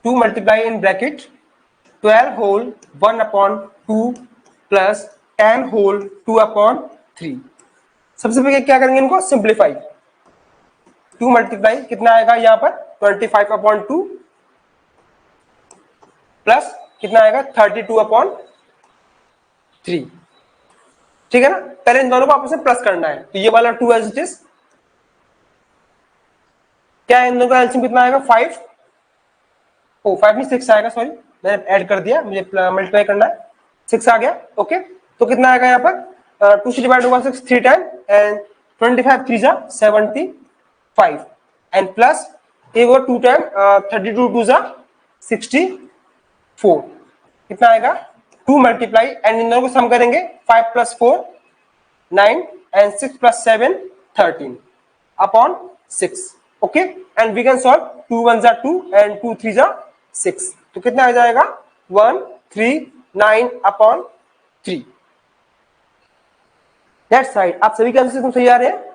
Two multiply in bracket 12 whole 1 upon 2 plus 10 whole 2 upon 3। सबसे पहले क्या करेंगे, इनको सिंप्लीफाई। 2 मल्टीप्लाई कितना आएगा यहाँ पर 25 अपॉन 2 प्लस कितना आएगा 32 अपॉन 3। ठीक है ना, पहले इन दोनों को आपस में प्लस करना है। तो ये वाला 2 एज इट इज, क्या है इन दोनों का एलसीएम कितना आएगा 5, ओ 5 नहीं 6 आएगा, सॉरी मैंने ऐड कर दिया, मुझे मल्टीप्लाई करना है, 6 आ गया। ओके, तो कितना आएगा यहाँ पर 2 से डिवाइड होगा 6 3 टाइम, एंड 25 3 जा 75, एंड प्लस एक और 2 टाइम 32 2 जा 64। कितना आएगा 2 मल्टीप्लाई, एंड इन दोनों को सम करेंगे 5 plus 4 9 and 6 plus 7 13 upon 6। Okay, and we can solve 2 1 जा 2 एंड 2 3 जा 6। तो कितना आ जाएगा 1 3 9 अपॉन 3। दैट्स राइट, आप सभी के आंसर एकदम सही आ रहे हैं।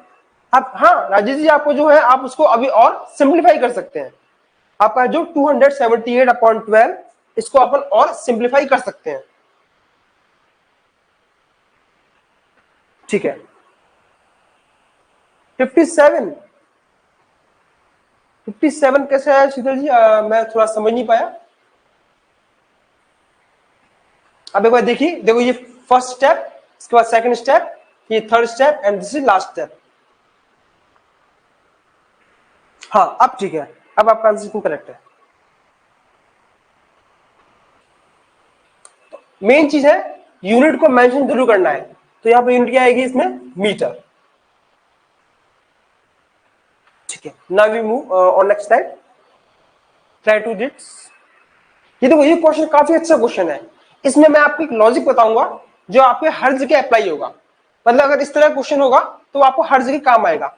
आप हाँ राजेश जी, आपको जो है आप उसको अभी और सिंप्लीफाई कर सकते हैं। आपका जो 278 अपॉन 12, इसको अपन और सिंप्लीफाई कर सकते हैं। ठीक है, 57 कैसे आया शीतल जी, मैं थोड़ा समझ नहीं पाया। अब एक बार देखिए, देखो ये फर्स्ट स्टेप, इसके बाद सेकंड स्टेप, ये third step, and this is last step. हाँ अब ठीक है, अब आपका आंसर करेक्ट है। मेन चीज है यूनिट को मेंशन जरूर करना है। तो यहाँ पे यूनिट क्या आएगी इसमें, मीटर। ठीक है, now we move on next slide, try to this. ये देखो ये क्वेश्चन काफी अच्छा क्वेश्चन है। इसमें मैं आपको एक लॉजिक बताऊंगा जो आपके हर जगह अप्लाई होगा। मतलब अगर इस तरह क्वेश्चन होगा तो आपको हर जगह काम आएगा।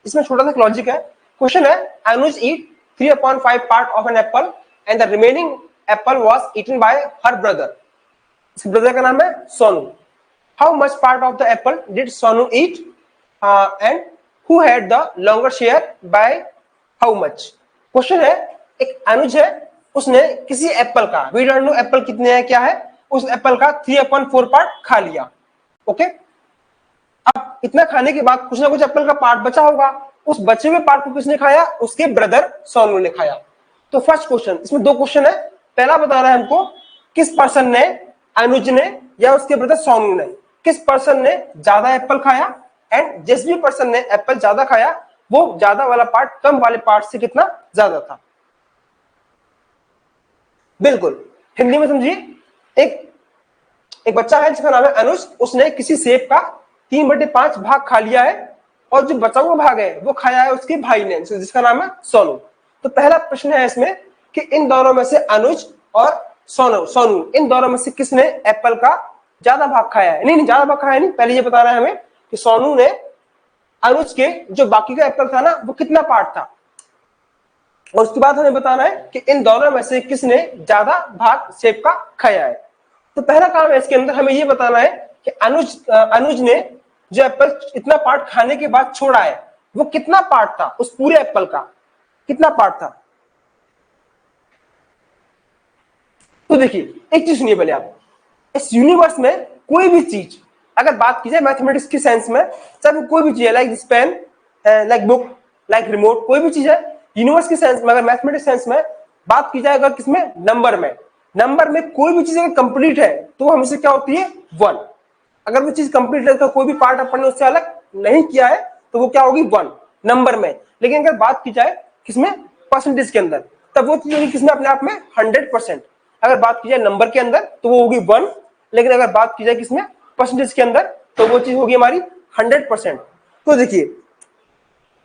इसमें छोटा सा लॉजिक है, क्वेश्चन है Anuj eat 3/5 part of an apple and the remaining apple was eaten by her brother. इस ब्रदर का नाम है Sonu. How much part of the apple did Sonu eat and who had the longer share by how much. Question है एक अनुज है, उसने किसी Apple का, वी डोंट नो एप्पल कितने हैं क्या है, उस एप्पल का 3/4 पार्ट खा लिया। ओके, अब इतना खाने के बाद कुछ ना कुछ एप्पल का पार्ट बचा होगा, उस बचे हुए पार्ट को किसने खाया, उसके ब्रदर सोनू ने खाया। तो फर्स्ट क्वेश्चन, इसमें दो क्वेश्चन है, पहला बताना है हमको किस पर्सन ने, अनुज ने या उसके ब्रदर सोनू ने, किस पर्सन ने ज्यादा एप्पल खाया, एंड जिस भी पर्सन ने एप्पल ज्यादा खाया वो ज्यादा वाला पार्ट कम वाले पार्ट से कितना ज्यादा था। बिल्कुल हिंदी में समझिए, एक बच्चा है जिसका नाम है अनुज, उसने किसी सेब का 3/5 भाग खा लिया है और जो बचा हुआ भाग है वो खाया है उसके भाई ने जिसका नाम है सोनू। तो पहला प्रश्न है इसमें कि इन दोनों में से अनुज और सोनू इन दोनों में से किसने एप्पल का ज्यादा भाग खाया है। नहीं ज्यादा भाग खाया नहीं, पहले ये बताना है हमें कि सोनू ने अनुज के जो बाकी का एप्पल था ना वो कितना पार्ट था, और उसके बाद हमें बताना है कि इन दोनों में से किसने ज्यादा भाग सेब का खाया है। तो पहला काम है इसके अंदर हमें ये बताना है कि अनुज ने जो एप्पल इतना पार्ट खाने के बाद छोड़ा है वो कितना पार्ट था, उस पूरे एप्पल का कितना पार्ट था। तो देखिए एक चीज सुनिए पहले आप, इस यूनिवर्स में कोई भी चीज अगर बात की जाए मैथमेटिक्स की सेंस में, चाहे कोई भी चीज है, like this pen, like book, like remote, कोई भी चीज है यूनिवर्स की सेंस में, अगर मैथमेटिक्स सेंस में बात की जाए, अगर किसमें नंबर में कोई भी चीज अगर कंप्लीट है तो हमेशा क्या होती है 1। अगर वो चीज कंप्लीट है तो कोई भी पार्ट अपन ने उससे अलग नहीं किया है तो वो क्या होगी 1 नंबर में। लेकिन अगर बात की जाए किसमें, परसेंटेज के अंदर, तब वो चीज होगी किसमें, अपने आप में 100%। अगर बात की जाए नंबर के अंदर तो वो होगी 1, लेकिन अगर बात की जाए किसमें, परसेंटेज के अंदर, तो वो चीज होगी हमारी 100%। तो देखिए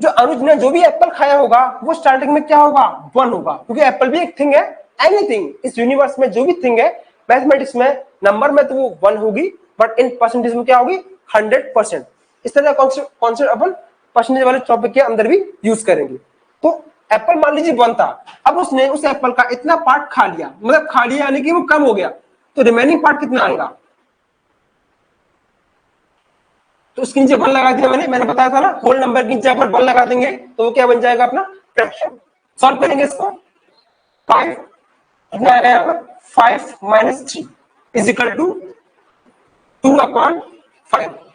जो अनुज ने जो भी एप्पल खाया होगा वो स्टार्टिंग में क्या होगा 1 होगा, क्योंकि एप्पल भी एक थिंग है, एनीथिंग इस यूनिवर्स में जो भी थिंग है मैथमेटिक्स में नंबर में तो वो 1 होगी, बट इन परसेंटेज में क्या होगी 100%। इस तरह का कॉन्सेप्ट अपन परसेंटेज वाले टॉपिक के अंदर भी यूज करेंगे। तो एप्पल मान लीजिए 1 था, अब उसने उस एप्पल का इतना पार्ट खा लिया, मतलब खा लिया यानी कि वो कम हो गया, तो रिमेनिंग पार्ट कितना आएगा। तो उसके नीचे 1 लगा दिया मैंने बताया था ना, होल नंबर के नीचे अपन 1 लगा देंगे तो वो क्या बन जाएगा अपना फ्रैक्शन। सॉल्व करेंगे इसको, 5 कितना आएगा यहाँ पर, 5 - 3 इज इक्वल टू 2/5,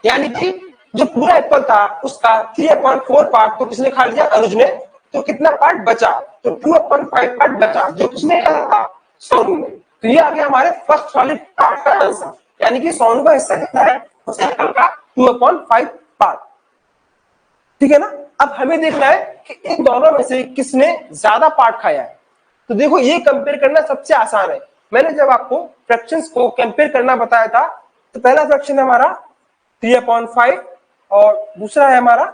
यानी कि जो पूरा एप्पल था उसका 3/4 पार्ट तो किसने खा लिया, अनुज ने, तो कितना पार्ट बचा, तो 2/5 पार्ट बचा जो किसने खाया था, सोनू ने। तो ये आ गया हमारे फर्स्ट वाले पार्ट का आंसर, यानी कि सोनू का हिस्सा कितना है उस एप्पल का 2/5 पार्ट। ठीक है ना। अब हमें देखना है कि इन दोनों में से किसने ज्यादा पार्ट खाया है। तो देखो ये कंपेयर करना सबसे आसान है। मैंने जब आपको फ्रैक्शंस को कंपेयर करना बताया था तो पहला फ्रैक्शन है हमारा 3/5 और दूसरा है हमारा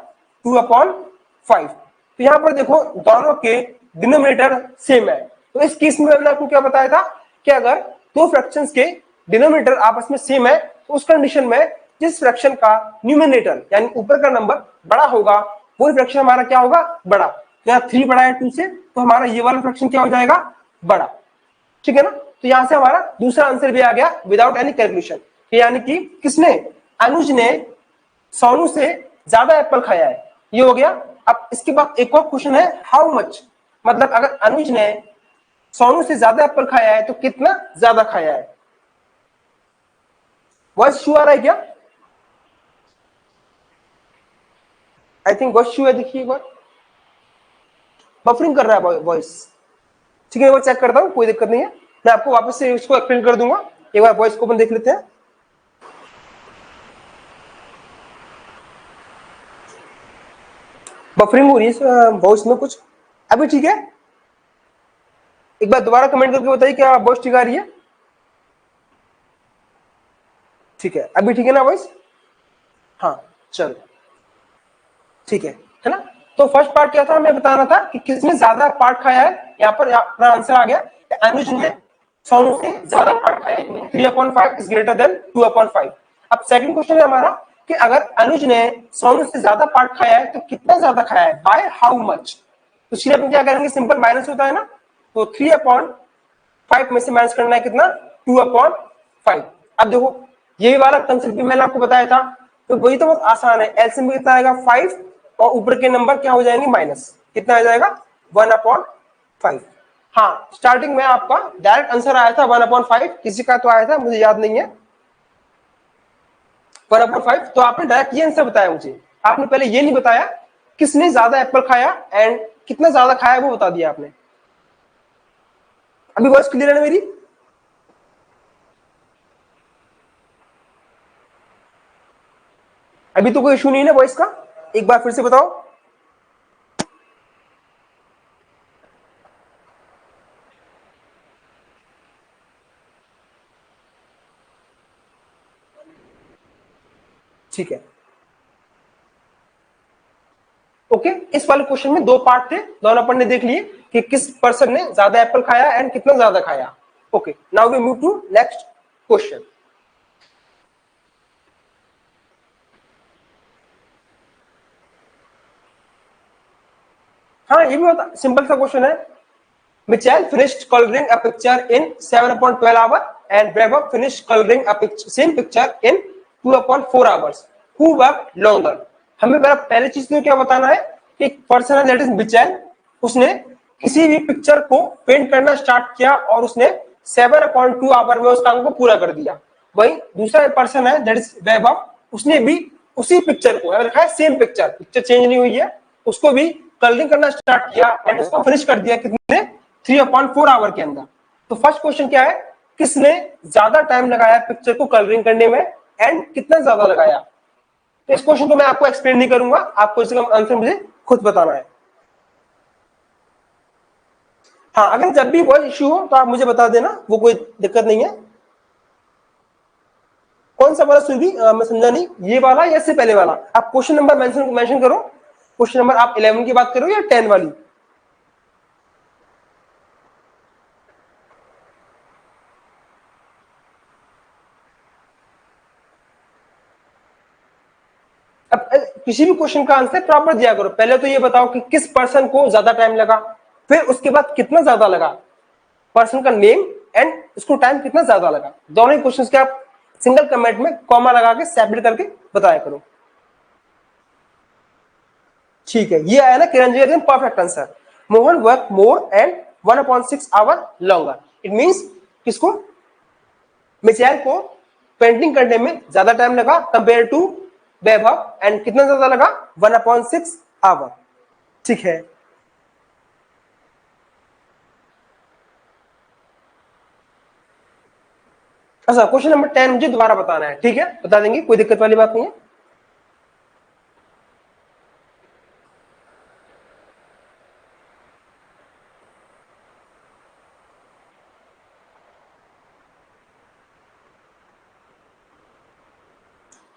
2/5। तो यहां पर देखो दोनों के डिनोमिनेटर सेम है। तो इस केस में मैंने आपको क्या बताया था कि अगर दो फ्रैक्शंस के डिनोमिनेटर आपस में सेम है तो उस कंडीशन में जिस फ्रैक्शन का न्यूमरेटर यानी ऊपर का नंबर बड़ा होगा वो फ्रैक्शन हमारा क्या होगा, बड़ा। यहाँ 3 बड़ा है 2 से, तो हमारा ये वाला फ्रैक्शन क्या हो जाएगा, बड़ा। ठीक है ना। तो यहां से हमारा दूसरा आंसर भी आ गया विदाउट एनी कैलकुलेशन, यानी कि किसने, अनुज ने सोनू से ज्यादा एप्पल खाया है, ये हो गया। अब इसके बाद एक और क्वेश्चन है हाउ मच, मतलब अगर अनुज ने सोनू से ज्यादा एप्पल खाया है तो कितना ज्यादा खाया है। वॉइस शू आ रहा है क्या, आई थिंक वॉइस शू है, देखिए एक बार बफरिंग कर रहा है वॉइस। ठीक है वो चेक करता हूं, कोई दिक्कत नहीं है, मैं आपको वापस से इसको एक्सप्लेन कर दूंगा। एक बार वॉइस को अपन देख लेते हैं। बफरिंग हो रही है वॉइस में कुछ, अभी ठीक है। एक बार दोबारा कमेंट करके बताइए क्या वॉइस ठीक आ रही है। ठीक है अभी ठीक है ना वॉइस, हाँ चलो ठीक है ना। तो फर्स्ट पार्ट क्या था, हमें बताना था कि किसने ज्यादा पार्ट खाया है। यहाँ पर अपना आंसर आ गया, अनुज ने सोनू से ज्यादा पार्ट खाया है, 3/5 इज ग्रेटर देन 2/5। अब सेकंड क्वेश्चन है हमारा कि अगर अनुज ने सोनू से ज्यादा पार्ट खाया है तो कितना ज्यादा खाया है, बाय हाउ मच। तो इसके लिए अपन क्या करेंगे, सिंपल माइनस होता है ना, तो 3/5 में से माइनस करना है कितना, 2/5। अब देखो ये वाला कंसेप्ट भी मैंने आपको बताया था, तो वही तो बहुत आसान है। एलसीएम में कितना आएगा 5 और ऊपर के नंबर क्या हो जाएंगे माइनस, कितना आ जाएगा 1/5। हाँ स्टार्टिंग में आपका डायरेक्ट आंसर आया था 1/5, किसी का तो आया था मुझे याद नहीं है 1/5, तो आपने डायरेक्ट ये आंसर बताया मुझे। आपने पहले ये नहीं बताया किसने ज्यादा एप्पल खाया एंड कितना ज्यादा खाया वो बता दिया आपने। अभी वॉइस क्लियर है ना मेरी? अभी तो कोई इशू नहीं है ना वॉइस का, एक बार फिर से बताओ। ठीक है ओके। इस वाले क्वेश्चन में दो पार्ट थे, दोनों अपन ने देख लिए कि किस पर्सन ने ज्यादा एप्पल खाया एंड कितना ज्यादा खाया। Okay now we move to next question. हाँ ये भी बहुत सिंपल सा क्वेश्चन है। Michael finished coloring a picture in 7/12 hour and Weber finished coloring a same picture in 2/4 hours. Who worked longer? हमें पहले चीज तो क्या बताना है कि एक पर्सन है दैट इज मिचेल, उसने किसी भी पिक्चर को पेंट करना स्टार्ट किया और उसने 7/2 आवर में उस काम को पूरा कर दिया। वही दूसरा पर्सन है दैट इज वेबर, उसने भी उसी पिक्चर को रखा है सेम पिक्चर, पिक्चर चेंज नहीं हुई है, उसको भी कलरिंग करना स्टार्ट किया एंड उसको फिनिश कर दिया कितने 3/4 आवर के अंदर। तो फर्स्ट क्वेश्चन क्या है, किसने ज्यादा टाइम लगाया पिक्चर को कलरिंग करने में एंड कितना ज्यादा लगाया। तो इस क्वेश्चन को मैं आपको एक्सप्लेन नहीं करूंगा, आपको इसका आंसर मुझे खुद बताना है। हाँ अगर जब भी कोई इश्यू हो तो आप मुझे बता देना, वो कोई दिक्कत नहीं है। कौन सा वाला सुरभि, मैं समझा नहीं, ये वाला या इससे पहले वाला? आप क्वेश्चन नंबर मेंशन करो, क्वेश्चन नंबर आप 11 की बात करो या 10 वाली? अब किसी भी क्वेश्चन का आंसर प्रॉपर दिया करो। पहले तो ये बताओ कि किस पर्सन को ज्यादा टाइम लगा, फिर उसके बाद कितना ज्यादा लगा, पर्सन का नेम एंड उसको टाइम कितना ज्यादा लगा। दोनों ही क्वेश्चंस के आप सिंगल कमेंट में कॉमा लगा के सेपरेट करके बताया करो। ठीक है ये आया ना Kiran ji, perfect answer. Mohan work more and 1/6 hour longer. It means किसको, मिचेल को पेंटिंग करने में ज्यादा टाइम लगा कंपेयर टू वैभव एंड कितना ज्यादा लगा 1/6 आवर। ठीक है अच्छा क्वेश्चन नंबर 10 मुझे दोबारा बताना है, ठीक है बता देंगे, कोई दिक्कत वाली बात नहीं है।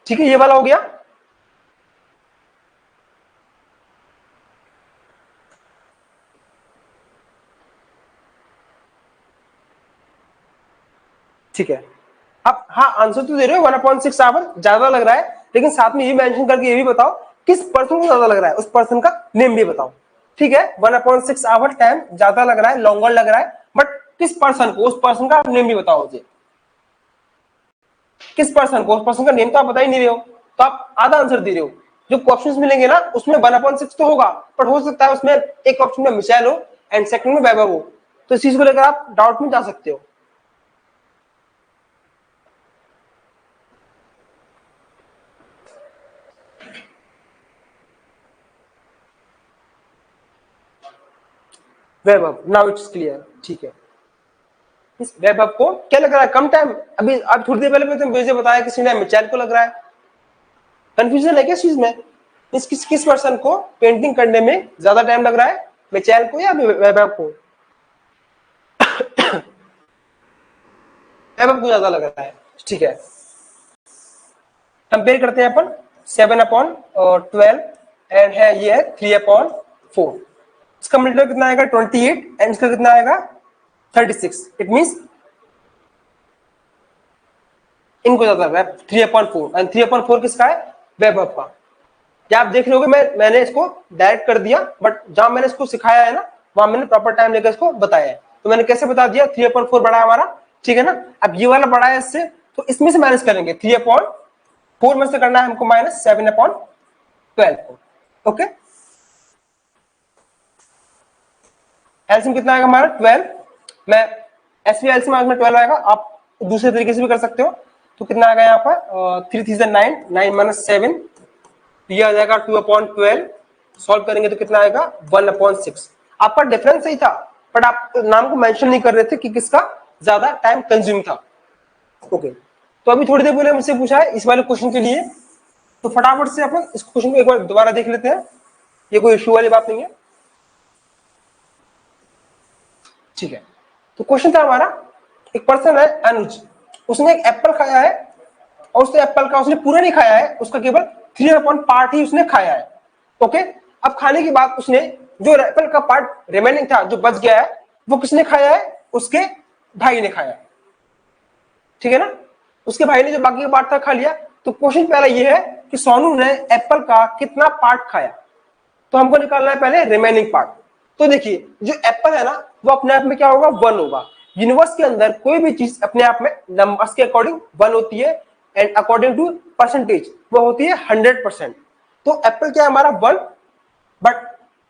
ठीक है ये वाला हो गया। ठीक है अब हाँ आंसर तो दे रहे हो 1/6 आवर ज्यादा लग रहा है, लेकिन साथ में ये मेंशन करके ये भी बताओ किस पर्सन को ज्यादा लग रहा है, उस पर्सन का नेम भी बताओ। ठीक है 1/6 आवर टाइम ज्यादा लग रहा है, लॉन्गर लग रहा है, बट किस पर्सन को, उस पर्सन का नेम भी बताओ मुझे। किस पर्सन को, उस पर्सन का नेम तो आप बता ही नहीं रहे हो, तो आप आधा आंसर दे रहे हो। जो ऑप्शंस मिलेंगे ना उसमें 1/6 तो होगा, पर हो सकता है उसमें एक ऑप्शन में मिशेल हो एंड सेकंड में वैभव हो, तो इस चीज को लेकर आप डाउट में जा सकते हो। वैभव नाउ इट्स क्लियर। ठीक है इस वैभव को क्या लग रहा है कम टाइम, अभी अब थोड़ी देर पहले तुम मुझे बताया किसी ने मिचेल को लग रहा है, कंफ्यूजन है क्या इस चीज में? इस किस पर्सन को पेंटिंग करने में ज्यादा टाइम लग रहा है, मिचेल को या वैभव को? वैभव को ज्यादा लग रहा है। ठीक है कंपेयर करते हैं अपन 7/12 एंड है ये है 3/4। इसका मतलब कितना आएगा 28 एंड इसका कितना आएगा 36। इट मींस इनको ज्यादा लग रहा है 3/4 एंड 3/4 किसका है, वैभव का। क्या आप देख रहे होगे मैंने इसको डायरेक्ट कर दिया, बट जहां मैंने इसको सिखाया है ना वहां मैंने प्रॉपर टाइम लेकर इसको बताया है। तो मैंने कैसे बता दिया, 3/4 बड़ा है हमारा, ठीक है ना। अब ये वाला बड़ा है इससे, तो इसमें से माइनस करेंगे, 3/4 में से करना है हमको माइनस 7/12 को। ओके, एलसीएम कितना आएगा हमारा 12, मैं एसवी एलसीएम में 12 आएगा, आप दूसरे तरीके से भी कर सकते हो। तो कितना आएगा यहाँ पर 3 3 9, 9 माइनस 7, ये आ जाएगा 2/12। सॉल्व करेंगे तो कितना आएगा 1/6। आपका डिफरेंस सही था, बट आप नाम को मेंशन नहीं कर रहे थे कि किसका ज्यादा टाइम कंज्यूम था। ओके, तो अभी थोड़ी देर पहले मुझसे पूछा है इस वाले क्वेश्चन के लिए, तो फटाफट से अपन इस क्वेश्चन को एक बार दोबारा देख लेते हैं, ये कोई इश्यू वाली बात नहीं है, ठीक है। तो क्वेश्चन था हमारा, एक पर्सन है अनुज, उसने एक एप्पल खाया है और उसने एप्पल का उसने पूरा नहीं खाया है, उसका केवल 3/पार्ट ही उसने खाया है। ओके, अब खाने के बाद उसने जो एप्पल का पार्ट रिमेनिंग था, जो बच गया है, वो किसने खाया है, उसके भाई ने खाया, ठीक है ना। उसके भाई ने जो बाकी का पार्ट था खा लिया। तो क्वेश्चन पहला ये है कि सोनू ने एप्पल का कितना पार्ट खाया, तो हमको निकालना है पहले रिमेनिंग पार्ट। तो देखिए जो एप्पल है ना वो अपने आप में क्या होगा 1 होगा। यूनिवर्स के अंदर कोई भी चीज अपने आप में नंबर्स के अकॉर्डिंग 1 होती है, एंड अकॉर्डिंग टू परसेंटेज वो होती है 100%। तो एप्पल क्या है हमारा 1, बट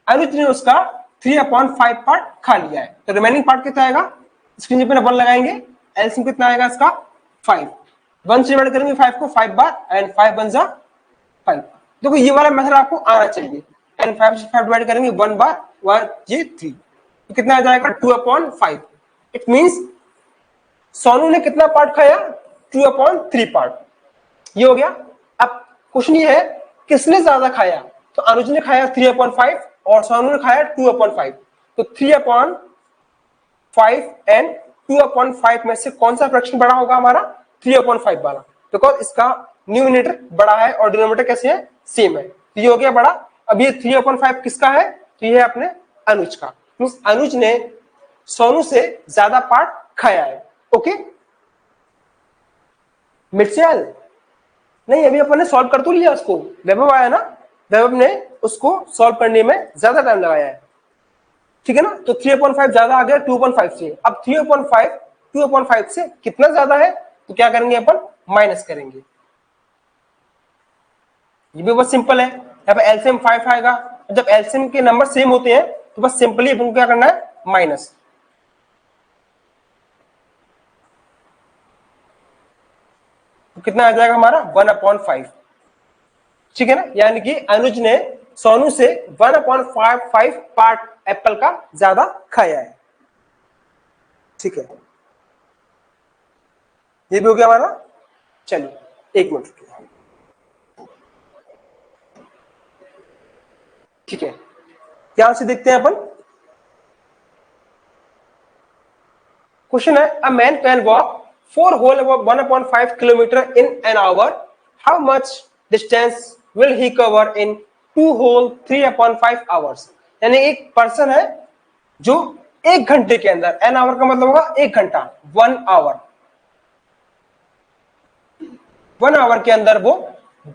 अनुज ने उसका 3/5 पार्ट खा लिया है, तो रिमेनिंग पार्ट कितना आएगा, स्क्रीन पे 1 लगाएंगे, एलसीएम कितना आएगा इसका 5, 1 से डिवाइड करेंगे 5 को 5 बार, एंड 5 बन जा 5। देखो ये वाला मेथड आपको आना चाहिए, एंड 5 से 5 डिवाइड करेंगे 1 बार 1 ये 3, तो कितना आ जाएगा 2/5। इट मींस सोनू ने कितना पार्ट खाया 2/3 पार्ट, ये हो गया। अब क्वेश्चन ये है किसने ज्यादा खाया, तो अनुज ने खाया 3/5 और सोनू ने खाया 2/5। तो 3/5 एंड 2/5 में से कौन सा फ्रैक्शन बड़ा होगा हमारा 3/5 वाला, बिकॉज इसका न्यूमिनेटर बड़ा है और डिनोमिनेटर कैसे है सेम है, तो ये हो गया बड़ा। अब ये 3/5 किसका है, तो ये है अपने अनुज का, मींस अनुज ने सोनू से ज्यादा पार्ट खाया है। ओके, मिर्चियल नहीं, अभी अपन ने सॉल्व कर तो लिया उसको, वैभव आया ना, वैभव ने उसको सॉल्व करने में ज्यादा टाइम लगाया है, ठीक है ना। तो 3/5 ज्यादा आ गया 2/5 से। अब 3/5 2/5 से कितना ज्यादा है, तो क्या करेंगे अपन माइनस करेंगे, ये भी बहुत सिंपल है। यहाँ पे एलसीएम 5 आएगा, जब एलसीएम के नंबर सेम होते हैं तो बस सिंपली अपन को क्या करना है माइनस, तो कितना आ जाएगा हमारा 1/5, ठीक है ना। यानी कि अनुज ने सोनू से 1/5 पार्ट एप्पल का ज्यादा खाया है, ठीक है। ये भी हो गया हमारा। चलिए 1 मिनट, ठीक है, यहां से देखते हैं अपन। क्वेश्चन है a man can walk 4 whole 1/5 kilometre in an hour, how much distance will he cover in 2 whole 3/5 hours. यानी एक पर्सन है जो 1 घंटे के अंदर, एन आवर का मतलब होगा 1 घंटा, 1 आवर, 1 आवर के अंदर वो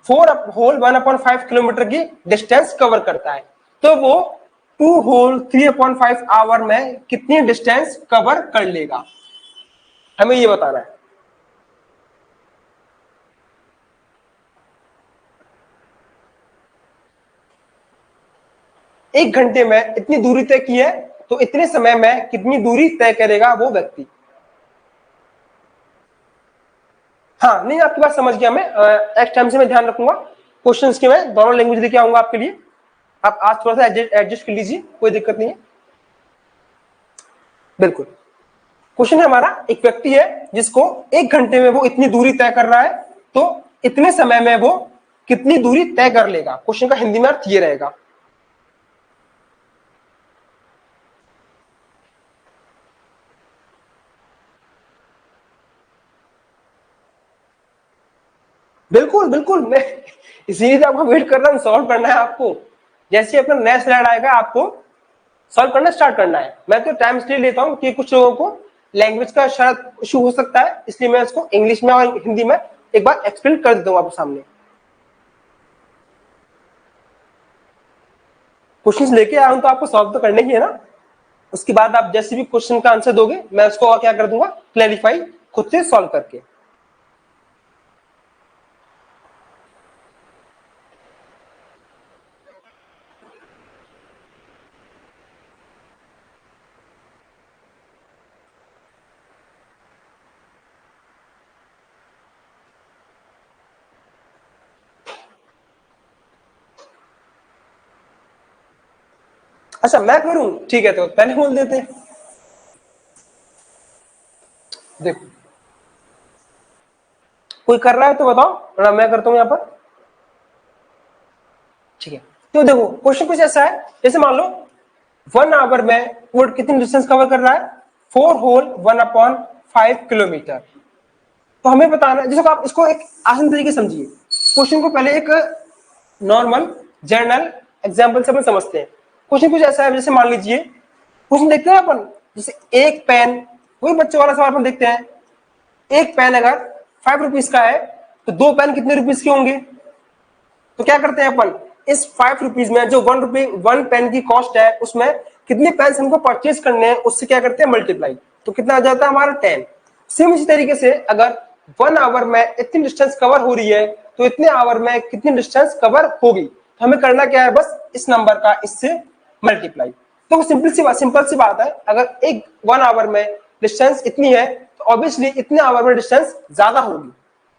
4 whole 1/5 किलोमीटर की डिस्टेंस कवर करता है, तो वो 2 whole 3/5 आवर में कितनी डिस्टेंस कवर कर लेगा, हमें ये बताना है। एक घंटे में इतनी दूरी तय की है, तो इतने समय में कितनी दूरी तय करेगा वो व्यक्ति। हाँ नहीं, आपकी बात समझ गया मैं, नेक्स्ट टाइम से मैं ध्यान रखूंगा, क्वेश्चंस के मैं दोनों लैंग्वेज लेके आऊंगा आपके लिए, आप आज थोड़ा सा एडजस्ट कर लीजिए, कोई दिक्कत नहीं है, बिल्कुल। क्वेश्चन है हमारा, एक व्यक्ति है जिसको 1 घंटे में वो इतनी दूरी तय कर रहा है, तो इतने समय में वो कितनी दूरी तय कर लेगा। क्वेश्चन का हिंदी में अर्थ ये रहेगा, बिल्कुल बिल्कुल, मैं इसीलिए तो आपको वेट कर रहा हूं, सॉल्व करना है आपको। जैसे अपना नया स्लाइड आएगा आपको सॉल्व करना स्टार्ट करना है। मैं तो टाइम इसलिए लेता हूं कि कुछ लोगों को लैंग्वेज का शायद इशू हो सकता है, इसलिए मैं इसको इंग्लिश में और हिंदी में एक बार एक्सप्लेन कर देता हूं आपके सामने। क्वेश्चंस लेके आया हूं तो आपको सॉल्व तो करने ही है ना। उसके बाद आप जैसे भी क्वेश्चन का आंसर दोगे मैं उसको और क्या कर दूंगा, क्लैरिफाई खुद से सॉल्व करके। अच्छा मैं करूं, ठीक है तो पहले बोल देते हैं। देखो कोई कर रहा है तो बताओ, वरना मैं करता हूं यहां पर। ठीक है तो देखो क्वेश्चन कुछ ऐसा है, जैसे मान लो 1 आवर में वो कितनी डिस्टेंस कवर कर रहा है, 4 होल 1/5 किलोमीटर। तो हमें बताना है, जैसे आप इसको एक आसान तरीके से समझिए क्वेश्चन को, पहले एक नॉर्मल जनरल एग्जांपल से अपन समझते हैं। क्वेश्चन कुछ ऐसा है, जैसे मान लीजिए क्वेश्चन देखते हैं अपन, जैसे एक पेन, वही बच्चों वाला सवाल अपन देखते हैं, एक पेन अगर 5 रुपीज का है तो 2 पेन कितने रुपीज के होंगे। तो क्या करते हैं अपन, इस 5 रुपीज में जो 1 रुपी 1 पेन की कॉस्ट है उसमें कितने पेन हमको परचेज करने हैं उससे क्या करते हैं मल्टीप्लाई, तो कितना आ जाता है हमारा 10। सेम इसी तरीके से अगर 1 आवर में इतनी डिस्टेंस कवर हो रही है तो इतने आवर में कितनी डिस्टेंस कवर होगी, तो हमें करना क्या है, बस इस नंबर का इससे मल्टीप्लाई। तो सिंपल सी बात है, अगर एक 1 आवर में डिस्टेंस इतनी है तो ऑब्वियसली इतने आवर में डिस्टेंस ज्यादा होगी,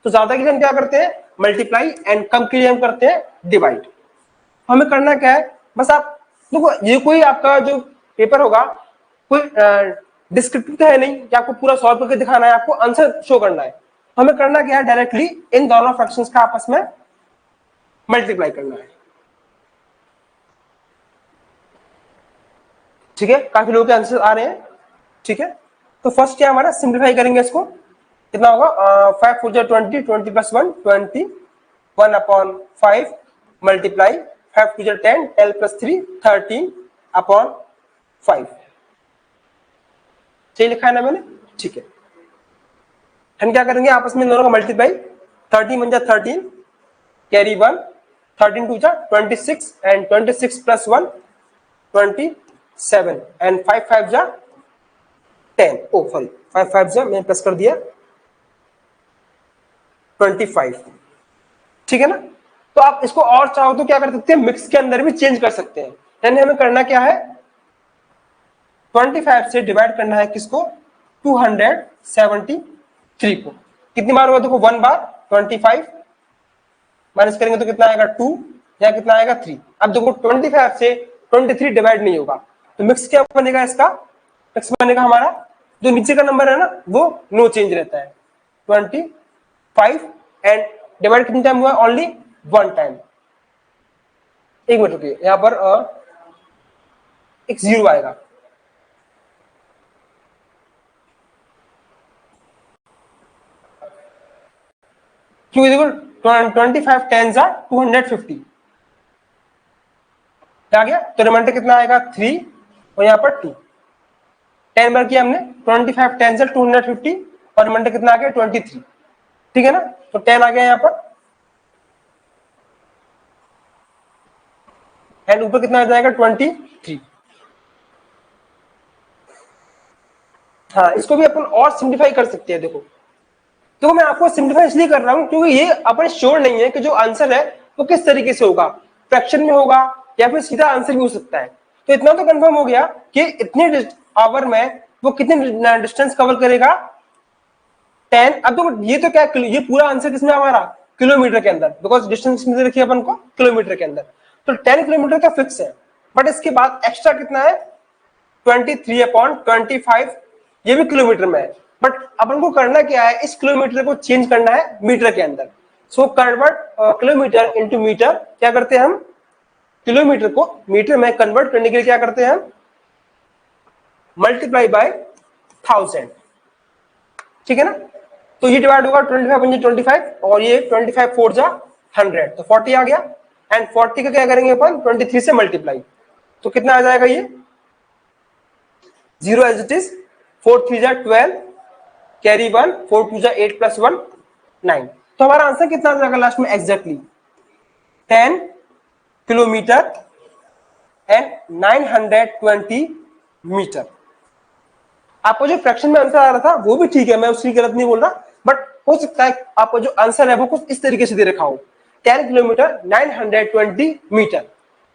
तो ज्यादा के लिए हम क्या करते हैं मल्टीप्लाई, एंड कम के लिए हम करते हैं डिवाइड। हमें करना क्या है, बस आप देखो ये कोई आपका जो पेपर होगा कोई डिस्क्रिप्टिव तो है नहीं कि आपको पूरा सॉल्व करके दिखाना है, आपको आंसर शो करना है। हमें करना क्या है, डायरेक्टली इन दोनों फ्रैक्शंस का आपस में मल्टीप्लाई करना है। ठीक है, काफी लोगों के आंसर आ रहे हैं। ठीक है, तो फर्स्ट क्या हमारा, सिंप्लीफाई करेंगे इसको, कितना होगा 5 4 20, 20 + 1 20, 1/5 मल्टीप्लाई 5 2 10, 10 + 3 13/5। सही लिखा है ना मैंने, ठीक है। हम क्या करेंगे आपस में दोनों का multiply, 13 × 13 carry 1, 13 2 26 and 26 + 1 27 and 5 5 10, oh sorry 5 5 मैंने प्लस कर दिया 25। ठीक है ना, तो आप इसको और चाहो तो क्या कर सकते हैं, मिक्स के अंदर भी चेंज कर सकते हैं। यानी हमें करना क्या है, 25 से डिवाइड करना है किसको, 273 को। कितनी बार हुआ देखो, 1 बार 25 माइनस करेंगे तो कितना आएगा 2, या कितना आएगा 3। अब देखो 25 से 23 डिवाइड नहीं होगा तो मिक्स क्या बनेगा, इसका मिक्स बनेगा हमारा जो नीचे का नंबर है ना वो नो चेंज रहता है 25, एंड डिवाइड कितनी टाइम हुआ, ओनली 1 टाइम। एक मिनट रुकिए, यहां पर एक 0 आएगा, क्योंकि देखो 25 10 250 आ गया, तो रिमाइंडर कितना आएगा 3 और यहाँ पर 2। 10 बार किया हमने, 25 10 250 और रिमाइंडर कितना आ गया 23। ठीक है ना, तो 10 आ गया यहाँ पर, एंड ऊपर कितना आ जाएगा 23। हाँ इसको भी अपन और सिंप्लीफाई कर सकते हैं। देखो तो मैं आपको सिंप्लीफाई इसलिए कर रहा हूं क्योंकि ये अपन श्योर नहीं है कि जो आंसर है वो किस तरीके से होगा, फ्रैक्शन में होगा या फिर सीधा आंसर भी हो सकता है। तो इतना तो कंफर्म हो गया कि इतने आवर में वो कितने डिस्टेंस कवर करेगा 10। अब तो ये तो क्या, ये पूरा आंसर किसमें हमारा, किलोमीटर के अंदर, बिकॉज डिस्टेंस में रखिए अपन को किलोमीटर के अंदर, तो 10 किलोमीटर तो फिक्स है। बट इसके बाद एक्स्ट्रा कितना है 23/25, ये भी किलोमीटर में है। बट अपन को करना क्या है, इस किलोमीटर को चेंज करना है मीटर के अंदर। So convert kilometre into metre, क्या करते हैं हम, किलोमीटर को मीटर में कन्वर्ट करने के लिए क्या करते हैं हम, मल्टीप्लाई बाय 1000। ठीक है ना, तो ये डिवाइड होगा 25 × 25 और ये 25 4 100, तो 40 आ गया। एंड 40 का क्या करेंगे अपन 23 से मल्टीप्लाई, तो कितना आ जाएगा ये 0 एज इट इज, 4 3 12 कैरी 1, 4 2 8 + 1 9। तो हमारा आंसर कितना आ जाएगा लास्ट में, एग्जैक्टली 10 किलोमीटर एंड 920 मीटर। आपको जो फ्रैक्शन में आंसर आ रहा था वो भी ठीक है, मैं उसकी गलत नहीं बोल रहा, बट हो सकता है आपको जो आंसर है वो कुछ इस तरीके से दे रखा हो, 10 किलोमीटर 920 मीटर।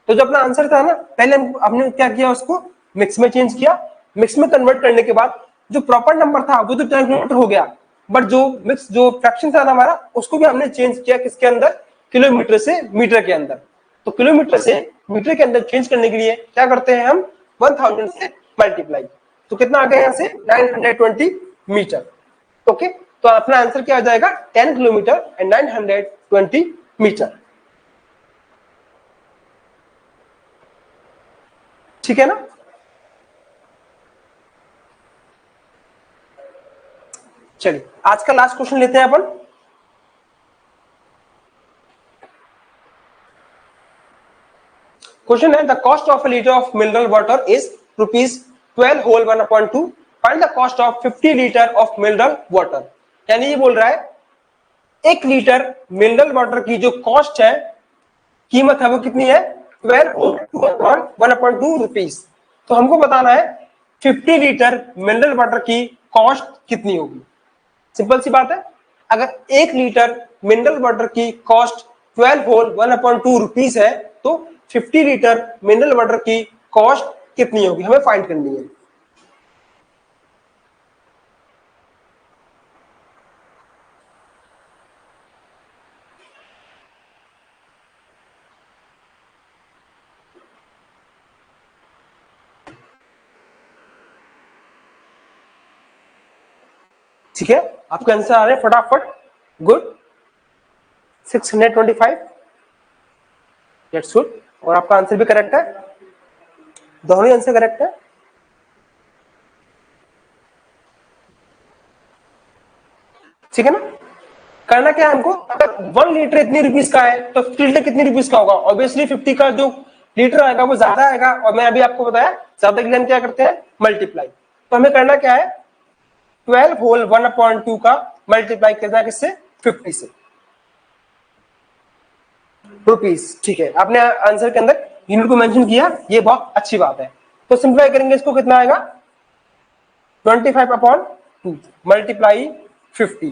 तो जो अपना आंसर था ना, पहले हमने क्या किया, उसको मिक्स में चेंज किया। मिक्स में कन्वर्ट करने के बाद जो प्रॉपर नंबर था वो तो 10 किलोमीटर हो गया, बट जो मिक्स जो फ्रैक्शन था ना हमारा, उसको भी हमने चेंज किया किसके अंदर, किलोमीटर से मीटर के अंदर। तो किलोमीटर से मीटर के अंदर चेंज करने के लिए क्या करते हैं हम, 1000 से मल्टीप्लाई। तो कितना आ गया यहाँ से, 920 मीटर। ओके, तो अपना आंसर क्या आ जाएगा, 10 किलोमीटर एंड 920 मीटर। ठीक है ना। चलिए आज का लास्ट क्वेश्चन लेते हैं अपन। क्वेश्चन है, the cost of a litre of mineral water is ₹12 whole 1/2, find the cost of 50 litre of mineral water. यानी ये बोल रहा है 1 लीटर मिनरल वाटर की जो कॉस्ट है, कीमत है, वो कितनी है, 12 1/2 रुपीज। तो हमको बताना है 50 लीटर मिनरल वाटर की कॉस्ट कितनी होगी। सिंपल सी बात है, अगर 1 लीटर मिनरल वाटर की कॉस्ट 12 होल 1/2 रुपीज है, तो 50 लीटर मिनरल वाटर की कॉस्ट कितनी होगी, हमें फाइंड करनी है। ठीक है, आपके आंसर आ रहे हैं फटाफट, गुड, 625, दैट्स गुड। और आपका आंसर भी करेक्ट है, दोनों ही आंसर करेक्ट है। ठीक है ना। करना क्या है हमको, अगर 1 लीटर इतनी रुपीज का है तो 50 लीटर कितनी रुपीज का होगा, ऑब्वियसली 50 का जो लीटर आएगा वो ज्यादा आएगा, और मैं अभी आपको बताया ज्यादा के लिए हम क्या करते हैं, मल्टीप्लाई। तो हमें करना क्या है, 12 होल 1/2 का मल्टीप्लाई करना है किससे, 50 से, रुपीज। ठीक है, आपने आंसर के अंदर यूनिट को मेंशन किया, ये बहुत अच्छी बात है। तो सिंप्लीफाई करेंगे इसको, कितना आएगा, 25/2 मल्टीप्लाई 50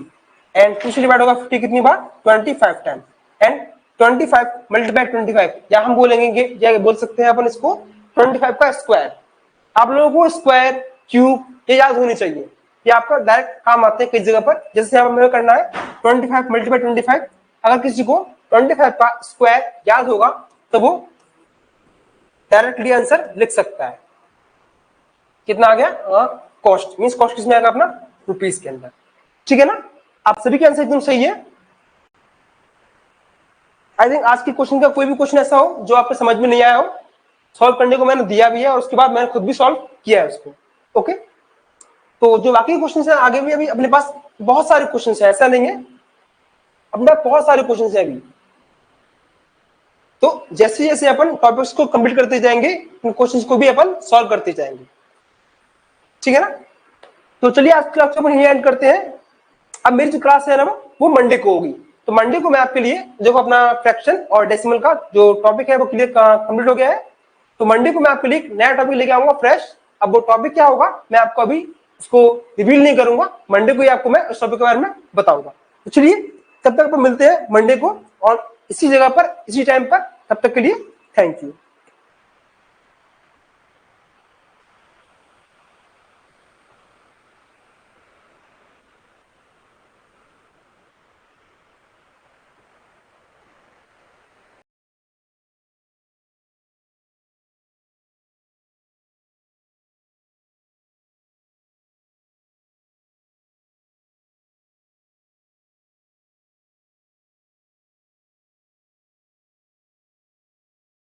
एंड 2 से डिवाइड होगा 50 कितनी बार, 25 टाइम, एंड 25 मल्टीप्लाई 25, या हम बोलेंगे, या बोल सकते हैं अपन इसको 25 का स्क्वायर। आप लोगों को स्क्वायर, क्यूब ये याद होनी चाहिए, ये आपका डायरेक्ट काम आते हैं कई जगह पर। जैसे हमें करना है 25 मल्टीप्लाई 25, अगर किसी को 25 का स्क्वायर याद होगा तो वो डायरेक्टली आंसर लिख सकता है। कितना आ गया, कॉस्ट मींस कॉस्ट किसमें आएगा अपना, रुपीस के अंदर। ठीक है ना, आप सभी के आंसर एकदम सही है। आई थिंक आज के क्वेश्चन का कोई भी क्वेश्चन ऐसा हो जो आपको समझ में नहीं आया हो, सॉल्व करने को मैंने दिया भी है और उसके बाद मैंने खुद भी सॉल्व किया है उसको। ओके, तो जो बाकी क्वेश्चन है आगे भी अभी अपने पास बहुत सारे क्वेश्चन है, ऐसा नहीं है, अपने पास बहुत सारे क्वेश्चन है अभी। तो जैसे जैसे अपन टॉपिक्स को कंप्लीट करते जाएंगे, उन क्वेश्चंस को भी अपन सॉल्व करते जाएंगे। ठीक है ना। तो चलिए आज क्लास को अपन यही एंड करते हैं। अब मेरी जो क्लास है ना वो मंडे को होगी, तो मंडे को मैं आपके लिए देखो अपना फ्रैक्शन और डेसिमल का जो टॉपिक है वो क्लियर कंप्लीट हो गया है। तो मंडे को मैं आपके लिए नया टॉपिक लेके आऊंगा फ्रेश। अब वो टॉपिक क्या होगा मैं आपको अभी उसको रिवील नहीं करूंगा, मंडे को ही आपको मैं उस टॉपिक के बारे में बताऊंगा। तो चलिए तब तक अपन मिलते हैं मंडे को और इसी जगह पर इसी टाइम पर, तब तक के लिए थैंक यू।